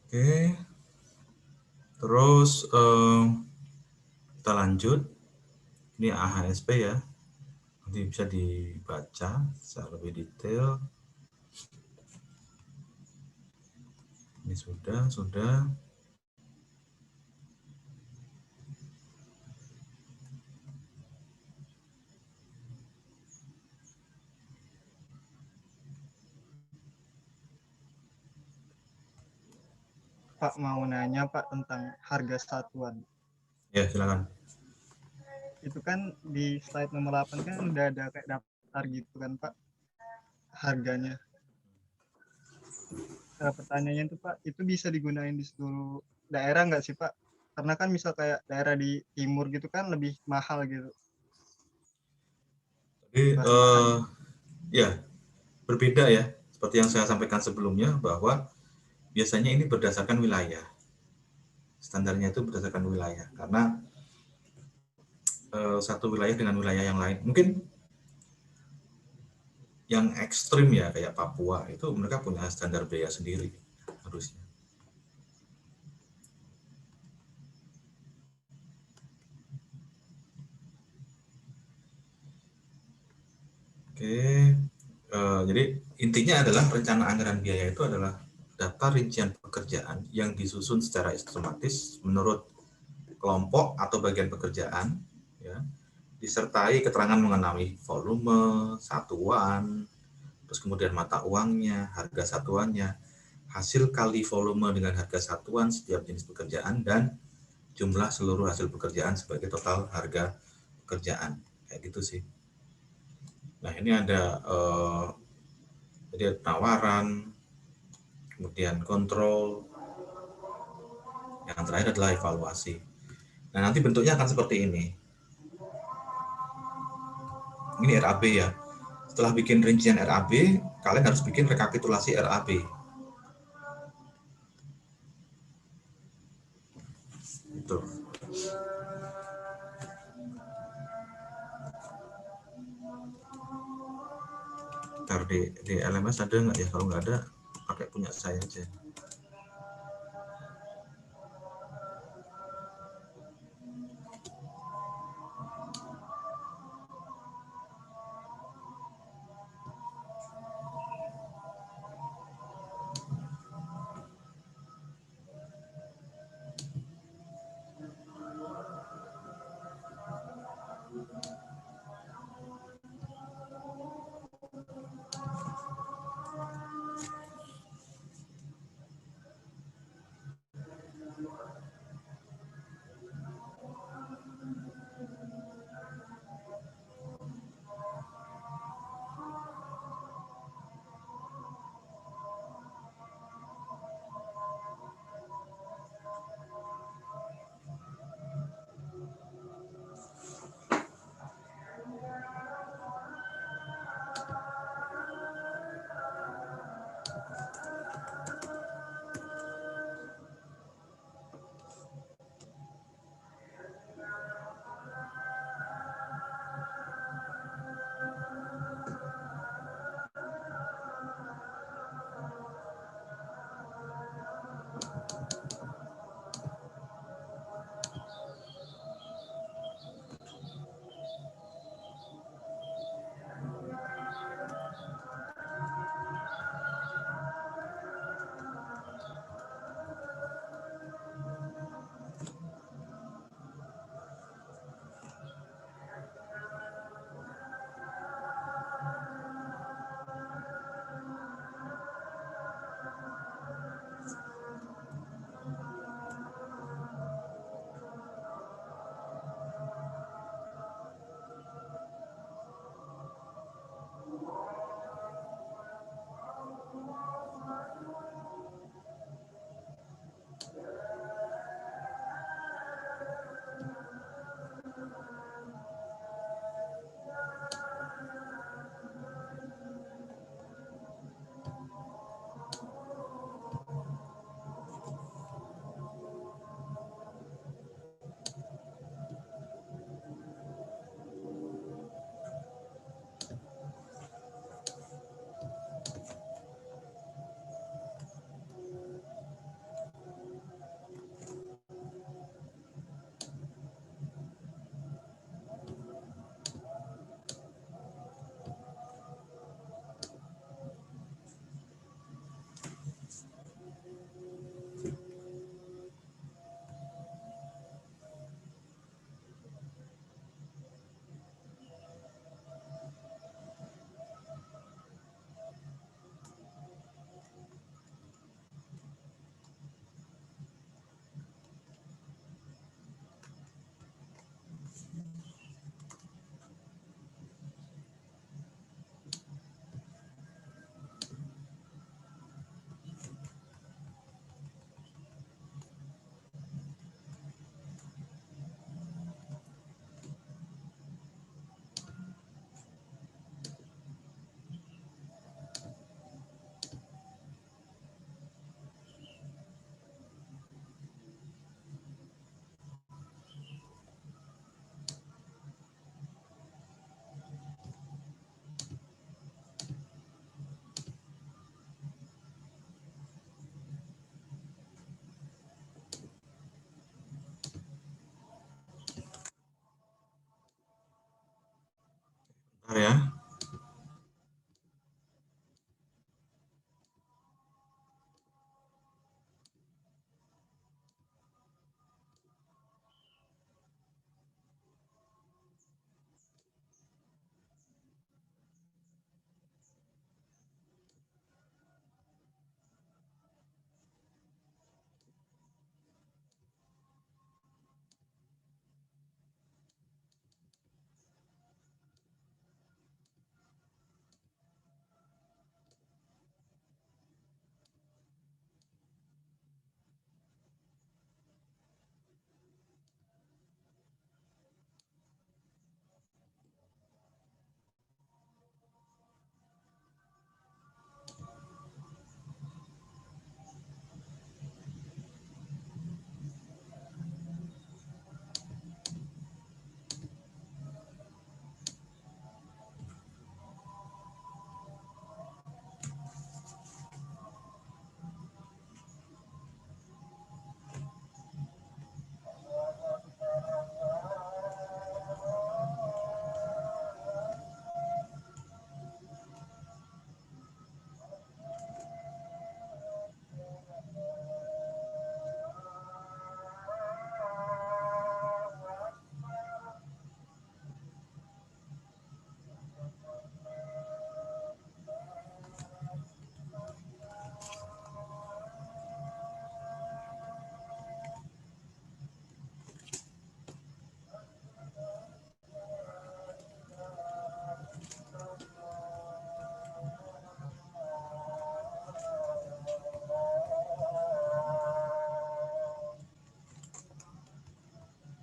Oke. Terus kita lanjut. Ini AHSP ya. Nanti bisa dibaca secara lebih detail. Ini sudah. Pak mau nanya Pak tentang harga satuan. Ya, silakan. Itu kan di slide nomor 8 kan udah ada kayak daftar gitu kan Pak, harganya. Pertanyaannya itu Pak, itu bisa digunain di seluruh daerah nggak sih Pak? Karena kan misal kayak daerah di timur gitu kan lebih mahal gitu. Jadi Bahan-bahannya. ya berbeda ya. Seperti yang saya sampaikan sebelumnya bahwa biasanya ini berdasarkan wilayah. Standarnya itu berdasarkan wilayah karena satu wilayah dengan wilayah yang lain. Mungkin yang ekstrim ya kayak Papua itu mereka punya standar biaya sendiri harusnya. Oke, jadi intinya adalah rencana anggaran biaya itu adalah data rincian pekerjaan yang disusun secara sistematis menurut kelompok atau bagian pekerjaan, ya, disertai keterangan mengenai volume, satuan, terus kemudian mata uangnya, harga satuannya, hasil kali volume dengan harga satuan setiap jenis pekerjaan, dan jumlah seluruh hasil pekerjaan sebagai total harga pekerjaan. Kayak gitu sih. Nah, ini ada jadi penawaran, kemudian kontrol, yang terakhir adalah evaluasi. Nah, nanti bentuknya akan seperti ini. Ini RAB ya. Setelah bikin rincian RAB, kalian harus bikin rekapitulasi RAB. Itu. Ntar di LMS ada nggak ya? Kalau nggak ada, pakai punya saya aja.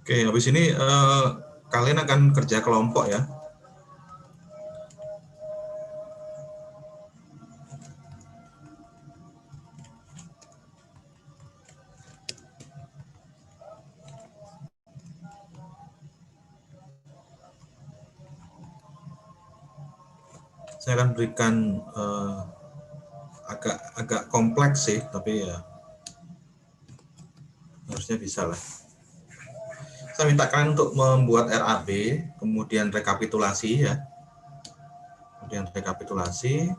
Oke, habis ini kalian akan kerja kelompok ya. Saya akan berikan agak kompleks sih, tapi ya harusnya bisa lah. Saya minta kalian untuk membuat RAB, kemudian rekapitulasi ya. Kemudian rekapitulasi.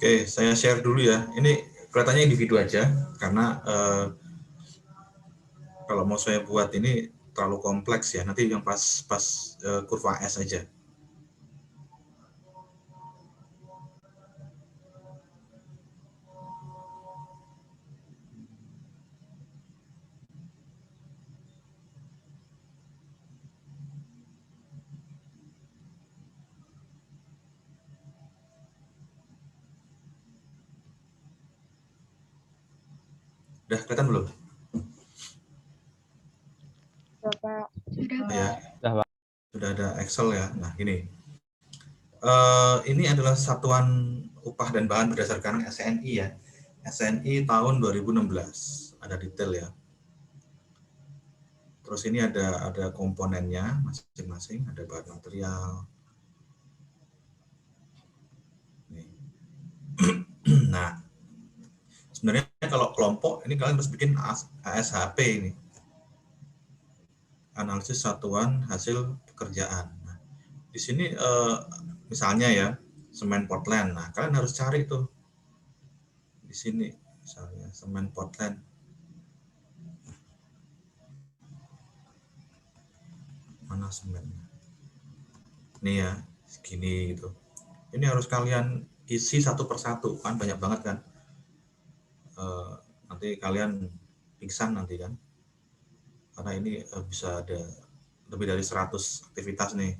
Oke, saya share dulu ya. Ini kelihatannya individu aja, karena kalau mau saya buat ini terlalu kompleks ya. Nanti yang pas kurva S aja. Udah kelihatan belum? Sudah, Ya, Sudah, Pak. sudah ada Excel ya. Nah, gini. Ini adalah satuan upah dan bahan berdasarkan SNI ya. SNI tahun 2016. Ada detail ya. Terus ini ada komponennya masing-masing, ada bahan material. Nih. Nah, sebenarnya kalau kelompok ini kalian harus bikin ASHP ini. Analisis satuan hasil pekerjaan. Nah, di sini misalnya ya, semen Portland. Nah, kalian harus cari tuh di sini misalnya semen Portland. Mana semennya? Nih ya, segini gitu. Ini harus kalian isi satu persatu, kan banyak banget kan. Nanti kalian pingsan nanti kan. Karena ini bisa ada lebih dari 100 aktivitas nih.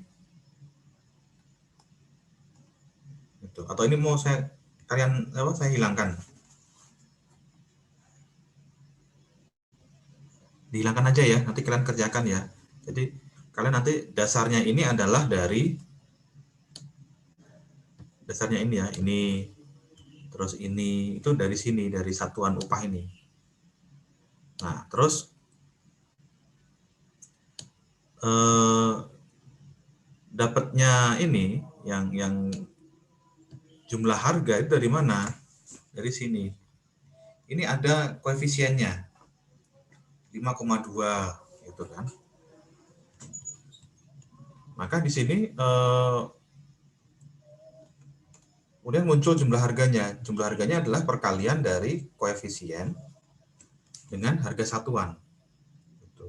Gitu. Atau ini mau saya hilangkan. Dihilangkan aja ya, nanti kalian kerjakan ya. Jadi kalian nanti dasarnya ini adalah dari dasarnya ini ya, ini terus ini itu dari sini, dari satuan upah ini. Nah, terus dapatnya ini yang jumlah harga itu dari mana? Dari sini. Ini ada koefisiennya 5,2 gitu kan. Maka di sini kemudian muncul jumlah harganya. Jumlah harganya adalah perkalian dari koefisien dengan harga satuan. Gitu.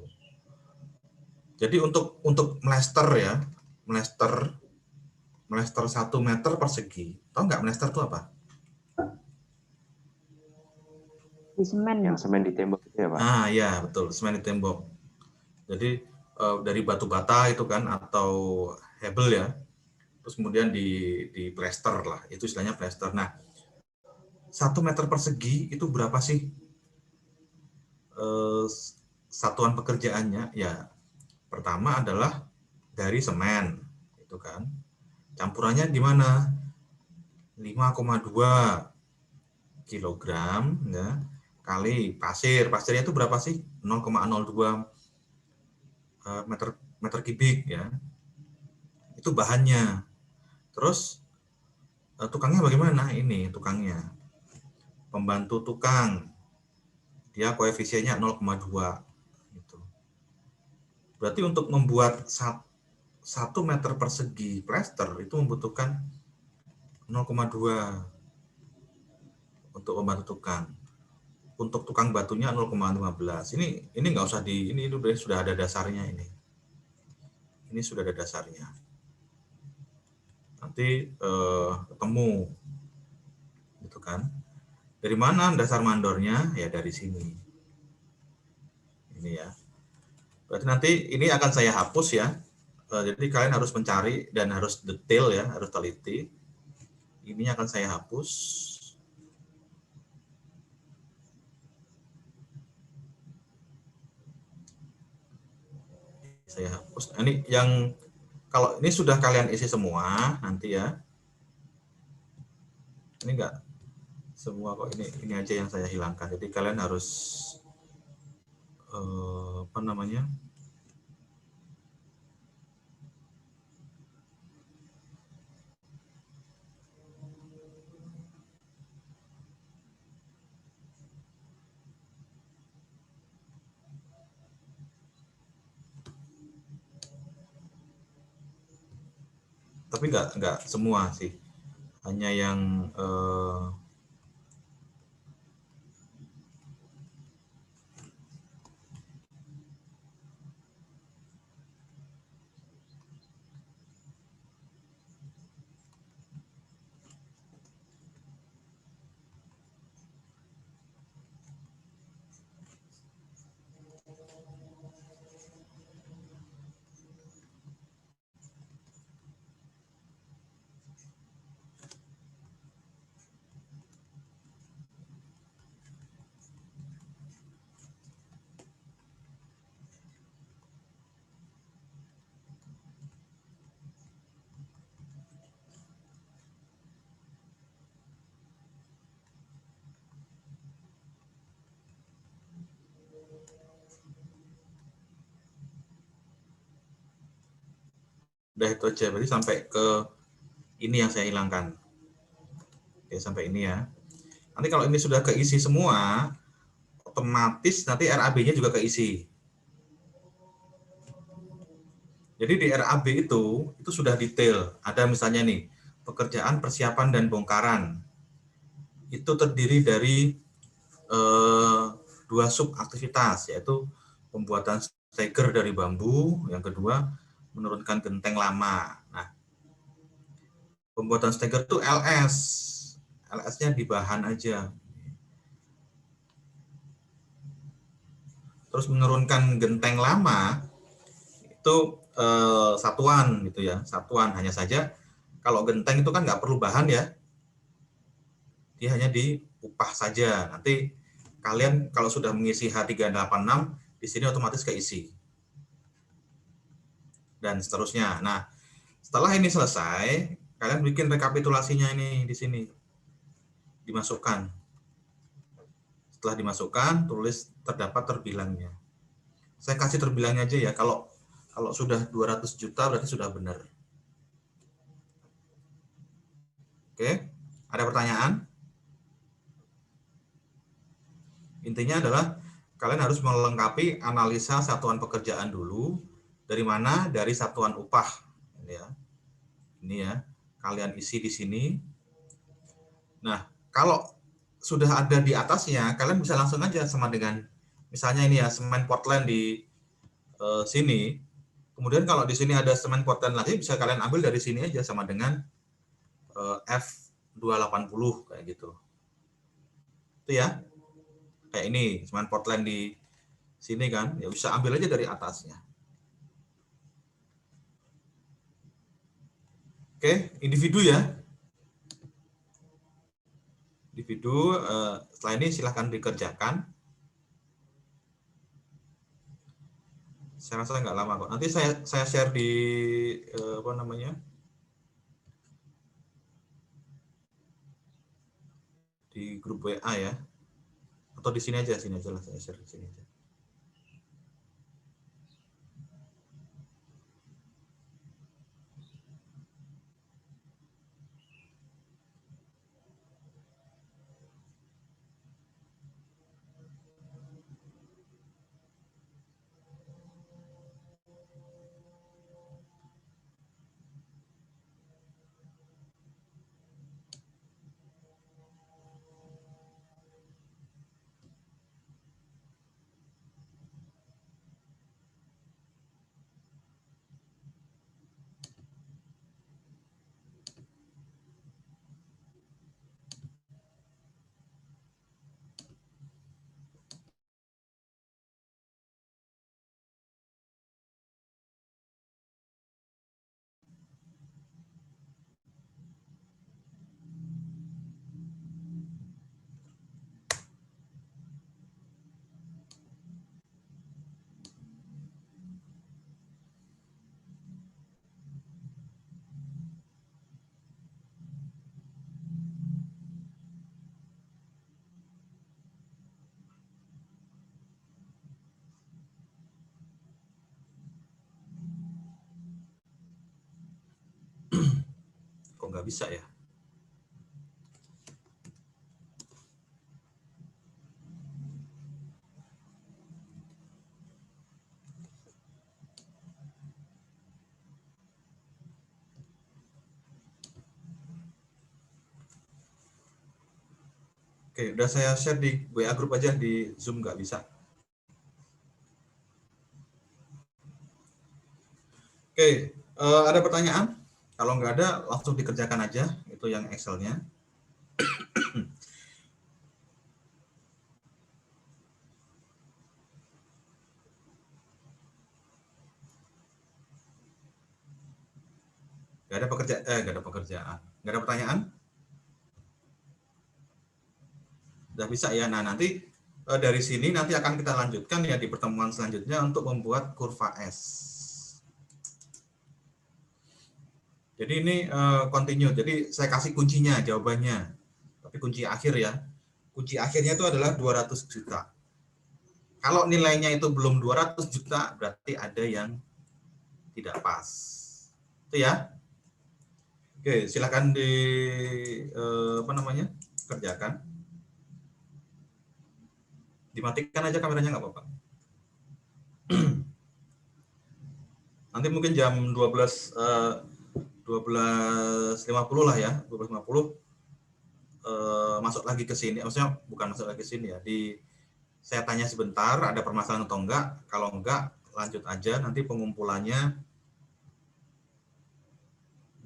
Jadi untuk mlester ya, mlester 1 meter persegi. Tahu nggak mlester itu apa? Di semen. Yang semen di tembok itu ya, Pak? Ah, ya betul, semen di tembok. Jadi dari batu bata itu kan atau hebel ya. Terus kemudian di plester lah, itu istilahnya plester. Nah, 1 meter persegi itu berapa sih satuan pekerjaannya? Ya, pertama adalah dari semen, itu kan. Campurannya gimana? 5,2 kilogram ya, kali pasir. Pasirnya itu berapa sih? 0,02 meter kubik ya. Itu bahannya. Terus tukangnya bagaimana? Ini tukangnya. Pembantu tukang. Dia koefisiennya 0,2 gitu. Berarti untuk membuat 1 meter persegi plester itu membutuhkan 0,2 untuk pembantu tukang. Untuk tukang batunya 0,15. Ini nggak usah ini sudah ada dasarnya ini. Ini sudah ada dasarnya. Nanti ketemu gitu kan. Dari mana dasar mandornya? Ya dari sini. Ini ya. Berarti nanti ini akan saya hapus ya. Jadi kalian harus mencari dan harus detail ya, harus teliti. Ini akan saya hapus. Saya hapus. Ini yang kalau ini sudah kalian isi semua nanti ya. Ini enggak semua kok, ini aja yang saya hilangkan. Jadi kalian harus apa namanya? Tapi enggak semua sih, hanya yang Udah itu aja, berarti sampai ke ini yang saya hilangkan. Oke, sampai ini ya. Nanti kalau ini sudah keisi semua, otomatis nanti RAB-nya juga keisi. Jadi di RAB itu sudah detail. Ada misalnya nih, pekerjaan persiapan dan bongkaran. Itu terdiri dari 2 sub aktivitas, yaitu pembuatan steger dari bambu, yang kedua menurunkan genteng lama. Nah, pembuatan steger itu LS. LS-nya di bahan aja. Terus menurunkan genteng lama itu satuan gitu ya, satuan. Hanya saja kalau genteng itu kan nggak perlu bahan ya, dia hanya diupah saja. Nanti kalian kalau sudah mengisi H386 di sini otomatis keisi dan seterusnya. Nah, setelah ini selesai, kalian bikin rekapitulasinya ini di sini, dimasukkan. Setelah dimasukkan, tulis terdapat terbilangnya. Saya kasih terbilangnya aja ya. Kalau sudah 200 juta berarti sudah benar. Oke, ada pertanyaan? Intinya adalah kalian harus melengkapi analisa satuan pekerjaan dulu. Dari mana? Dari satuan upah. Ini ya, kalian isi di sini. Nah, kalau sudah ada di atasnya, kalian bisa langsung aja sama dengan, misalnya ini ya, semen Portland di sini. Kemudian kalau di sini ada semen Portland lagi, bisa kalian ambil dari sini aja sama dengan F280 kayak gitu. Itu ya. Kayak ini, semen Portland di sini kan, ya bisa ambil aja dari atasnya. Oke, individu ya. Individu, setelah ini silahkan dikerjakan. Saya rasa nggak lama kok. Nanti saya share di apa namanya, di grup WA ya, atau di sini aja lah, saya share di sini aja. Kok nggak bisa ya? Oke, udah saya share di WA grup aja, di Zoom nggak bisa. Oke, ada pertanyaan? Kalau nggak ada, langsung dikerjakan aja, itu yang Excel-nya. Nggak ada pekerjaan. Nggak ada pertanyaan? Udah bisa ya. Nah, nanti dari sini nanti akan kita lanjutkan ya di pertemuan selanjutnya untuk membuat kurva S. Jadi ini continue. Jadi saya kasih kuncinya, jawabannya. Tapi kunci akhir ya. Kunci akhirnya itu adalah 200 juta. Kalau nilainya itu belum 200 juta, berarti ada yang tidak pas. Itu ya. Oke, silakan kerjakan. Dimatikan aja kameranya nggak apa-apa. Nanti mungkin jam 12.50 lah ya, 12.50 masuk lagi ke sini. Maksudnya bukan masuk lagi ke sini ya. Saya tanya sebentar, ada permasalahan atau enggak. Kalau enggak, lanjut aja. Nanti pengumpulannya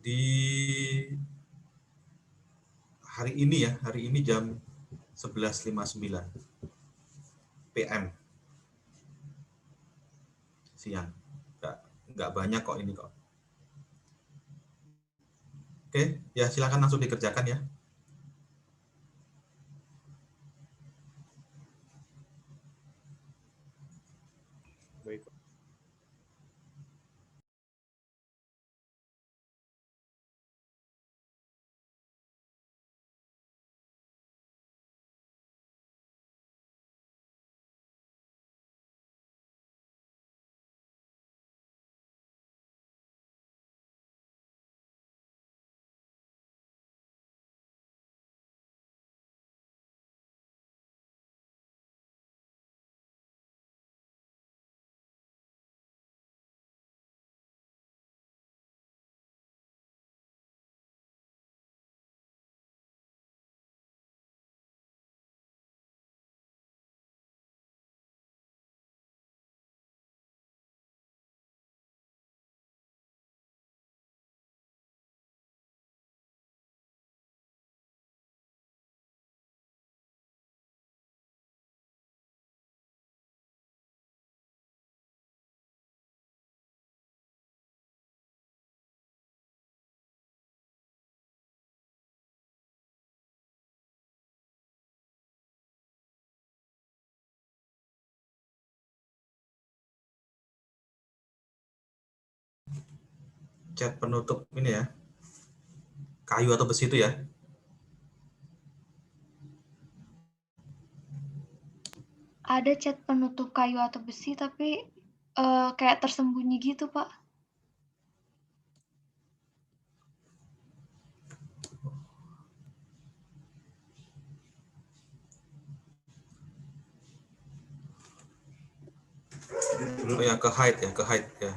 di hari ini ya, hari ini jam 11.59 PM siang. Enggak banyak kok ini kok. Oke, ya silakan langsung dikerjakan ya. Baik. Cat penutup ini ya. Kayu atau besi itu ya. Ada cat penutup kayu atau besi tapi kayak tersembunyi gitu, Pak. Oh ya, ke height ya, ke height ya.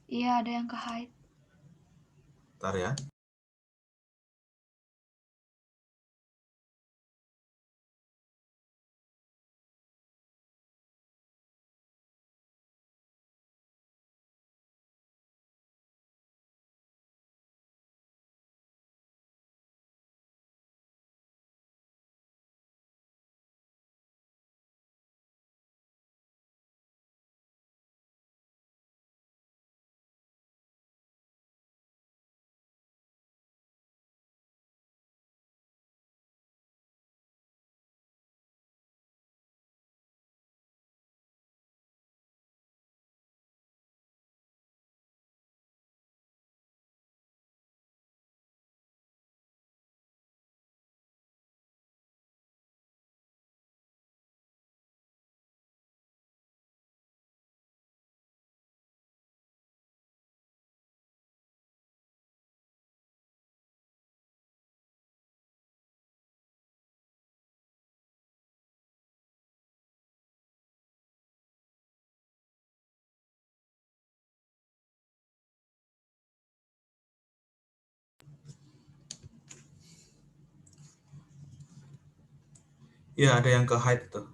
Iya, ada yang ke height. Bentar ya. Ya, ada yang ke height tuh.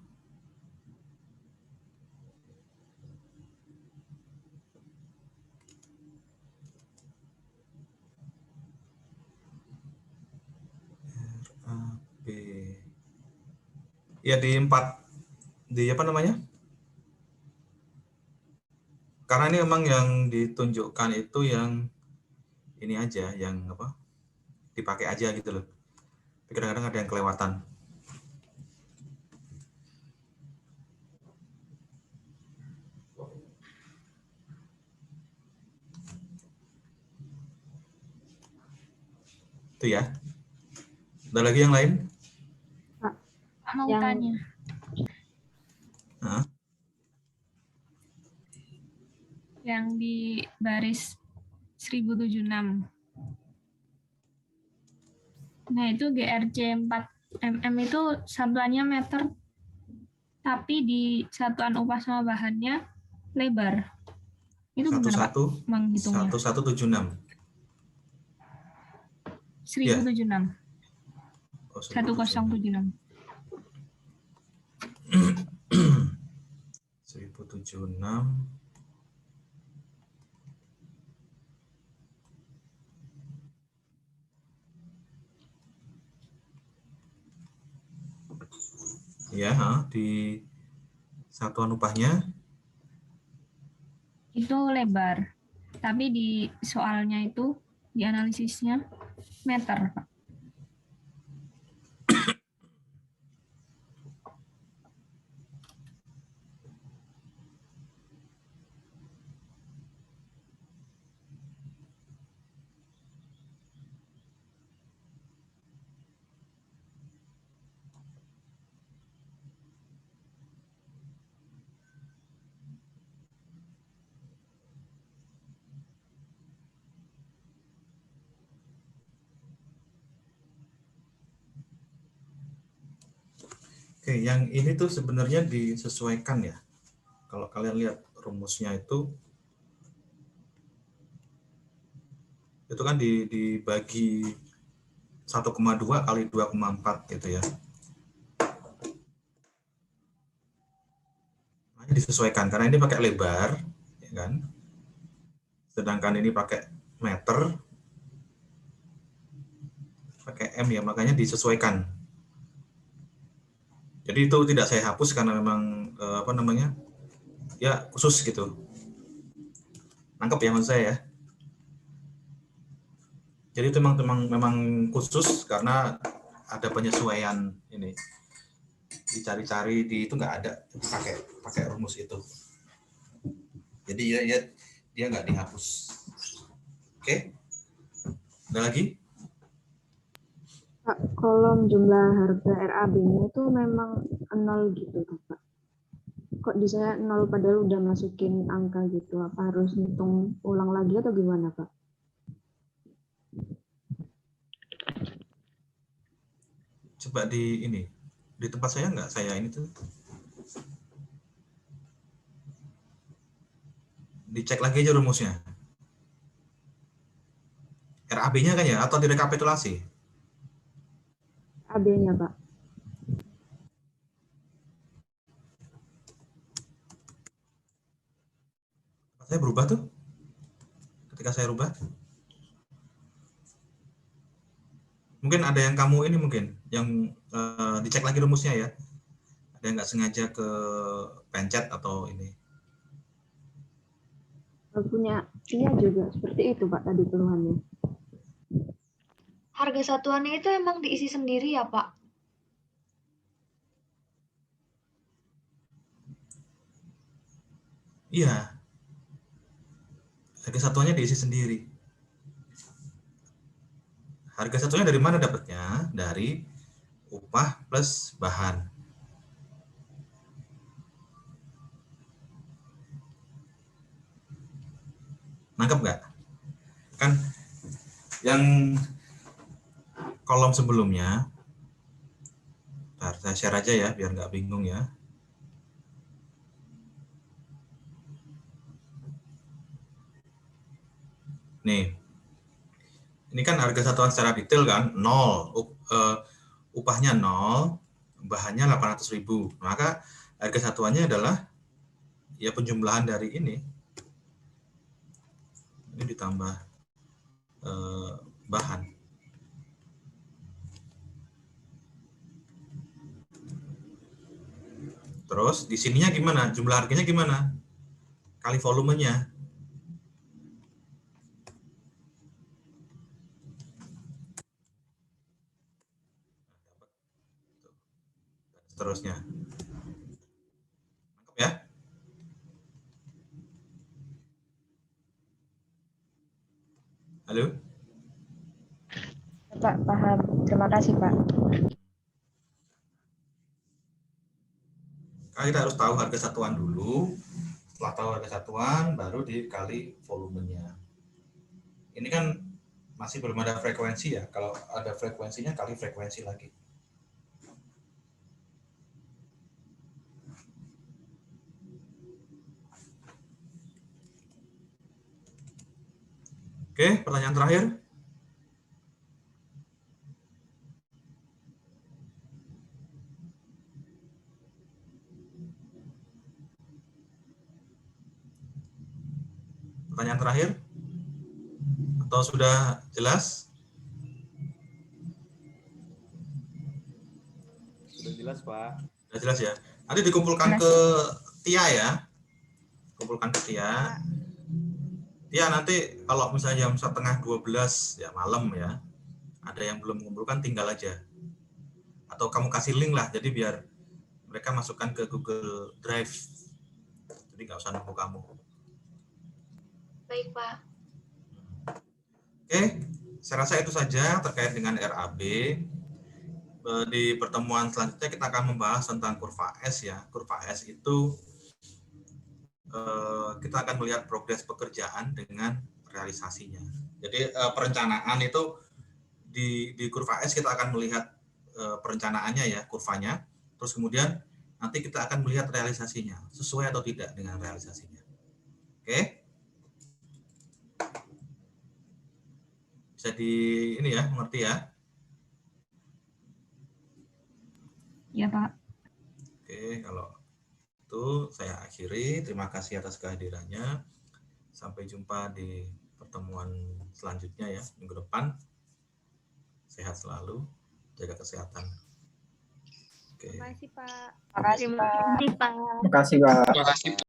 RAP. Ya di apa namanya? Karena ini memang yang ditunjukkan itu yang ini aja, yang apa? Dipakai aja gitu loh. Tapi kadang-kadang ada yang kelewatan. Itu ya. Ada lagi yang lain? Mau tanya. Hah? Yang di baris 1076. Nah, itu GRC 4 mm itu satuannya meter, tapi di satuan upah sama bahannya lebar. Itu gimana, Pak? Menghitungnya. 1176. 1076. Oh, 1076. 1076. Ya, di satuan upahnya itu lebar, tapi di soalnya itu, di analisisnya meter, Pak. Oke, yang ini tuh sebenarnya disesuaikan ya. Kalau kalian lihat rumusnya itu kan dibagi 1,2 kali 2,4 gitu ya. Nah, disesuaikan karena ini pakai lebar, ya kan? Sedangkan ini pakai meter, pakai M ya, makanya disesuaikan. Jadi itu tidak saya hapus karena memang ya khusus gitu. Nangkep ya maksud saya ya. Jadi itu memang khusus karena ada penyesuaian ini. Dicari-cari itu nggak ada pakai rumus itu. Jadi dia nggak dihapus. Oke? Ada lagi? Pak, kolom jumlah harga RAB-nya itu memang 0 gitu, Pak. Kok di saya 0 padahal udah masukin angka gitu? Apa harus ngitung ulang lagi atau gimana, Pak? Coba di tempat saya nggak, saya ini tuh. Dicek lagi aja rumusnya. RAB-nya kan ya, atau direkapitulasi? AB-nya, Pak. Saya berubah tuh. Ketika saya rubah. Mungkin ada yang kamu ini mungkin, yang dicek lagi rumusnya ya. Ada yang nggak sengaja ke pencet atau ini. Punya iya juga seperti itu, Pak, tadi keluhannya. Harga satuannya itu emang diisi sendiri ya, Pak? Iya. Harga satuannya diisi sendiri. Harga satuannya dari mana dapatnya? Dari upah plus bahan. Nangkep nggak? Kan yang kolom sebelumnya, bentar, saya share aja ya biar nggak bingung ya. Nih, ini kan harga satuan secara detail kan 0, upahnya 0, bahannya 800.000. Maka harga satuannya adalah ya penjumlahan dari ini ditambah bahan. Terus di sininya gimana? Jumlah harganya gimana? Kali volumenya. Seterusnya. Nangkep ya? Halo? Pak, paham. Terima kasih, Pak. Kita harus tahu harga satuan dulu. Setelah tahu harga satuan, baru dikali volumenya. Ini kan masih belum ada frekuensi ya. Kalau ada frekuensinya kali frekuensi lagi. Oke, pertanyaan terakhir. Pertanyaan terakhir? Atau sudah jelas? Sudah jelas, Pak. Sudah jelas ya. Nanti dikumpulkan ke Tia ya. Kumpulkan ke Tia. Tia nanti kalau misalnya jam 11:30 ya malam ya, ada yang belum mengumpulkan tinggal aja. Atau kamu kasih link lah, jadi biar mereka masukkan ke Google Drive. Jadi nggak usah nunggu kamu. Baik, Pak. Oke, saya rasa itu saja terkait dengan RAB. Di pertemuan selanjutnya kita akan membahas tentang kurva S ya. Kurva S itu kita akan melihat progres pekerjaan dengan realisasinya. Jadi perencanaan itu di kurva S kita akan melihat perencanaannya ya, kurvanya. Terus kemudian nanti kita akan melihat realisasinya, sesuai atau tidak dengan realisasinya. Oke? Bisa ini ya, mengerti ya? Ya, Pak. Oke, kalau itu saya akhiri. Terima kasih atas kehadirannya. Sampai jumpa di pertemuan selanjutnya ya, minggu depan. Sehat selalu, jaga kesehatan. Oke. Terima kasih, Pak. Terima kasih, Pak. Terima kasih, Pak. Terima kasih.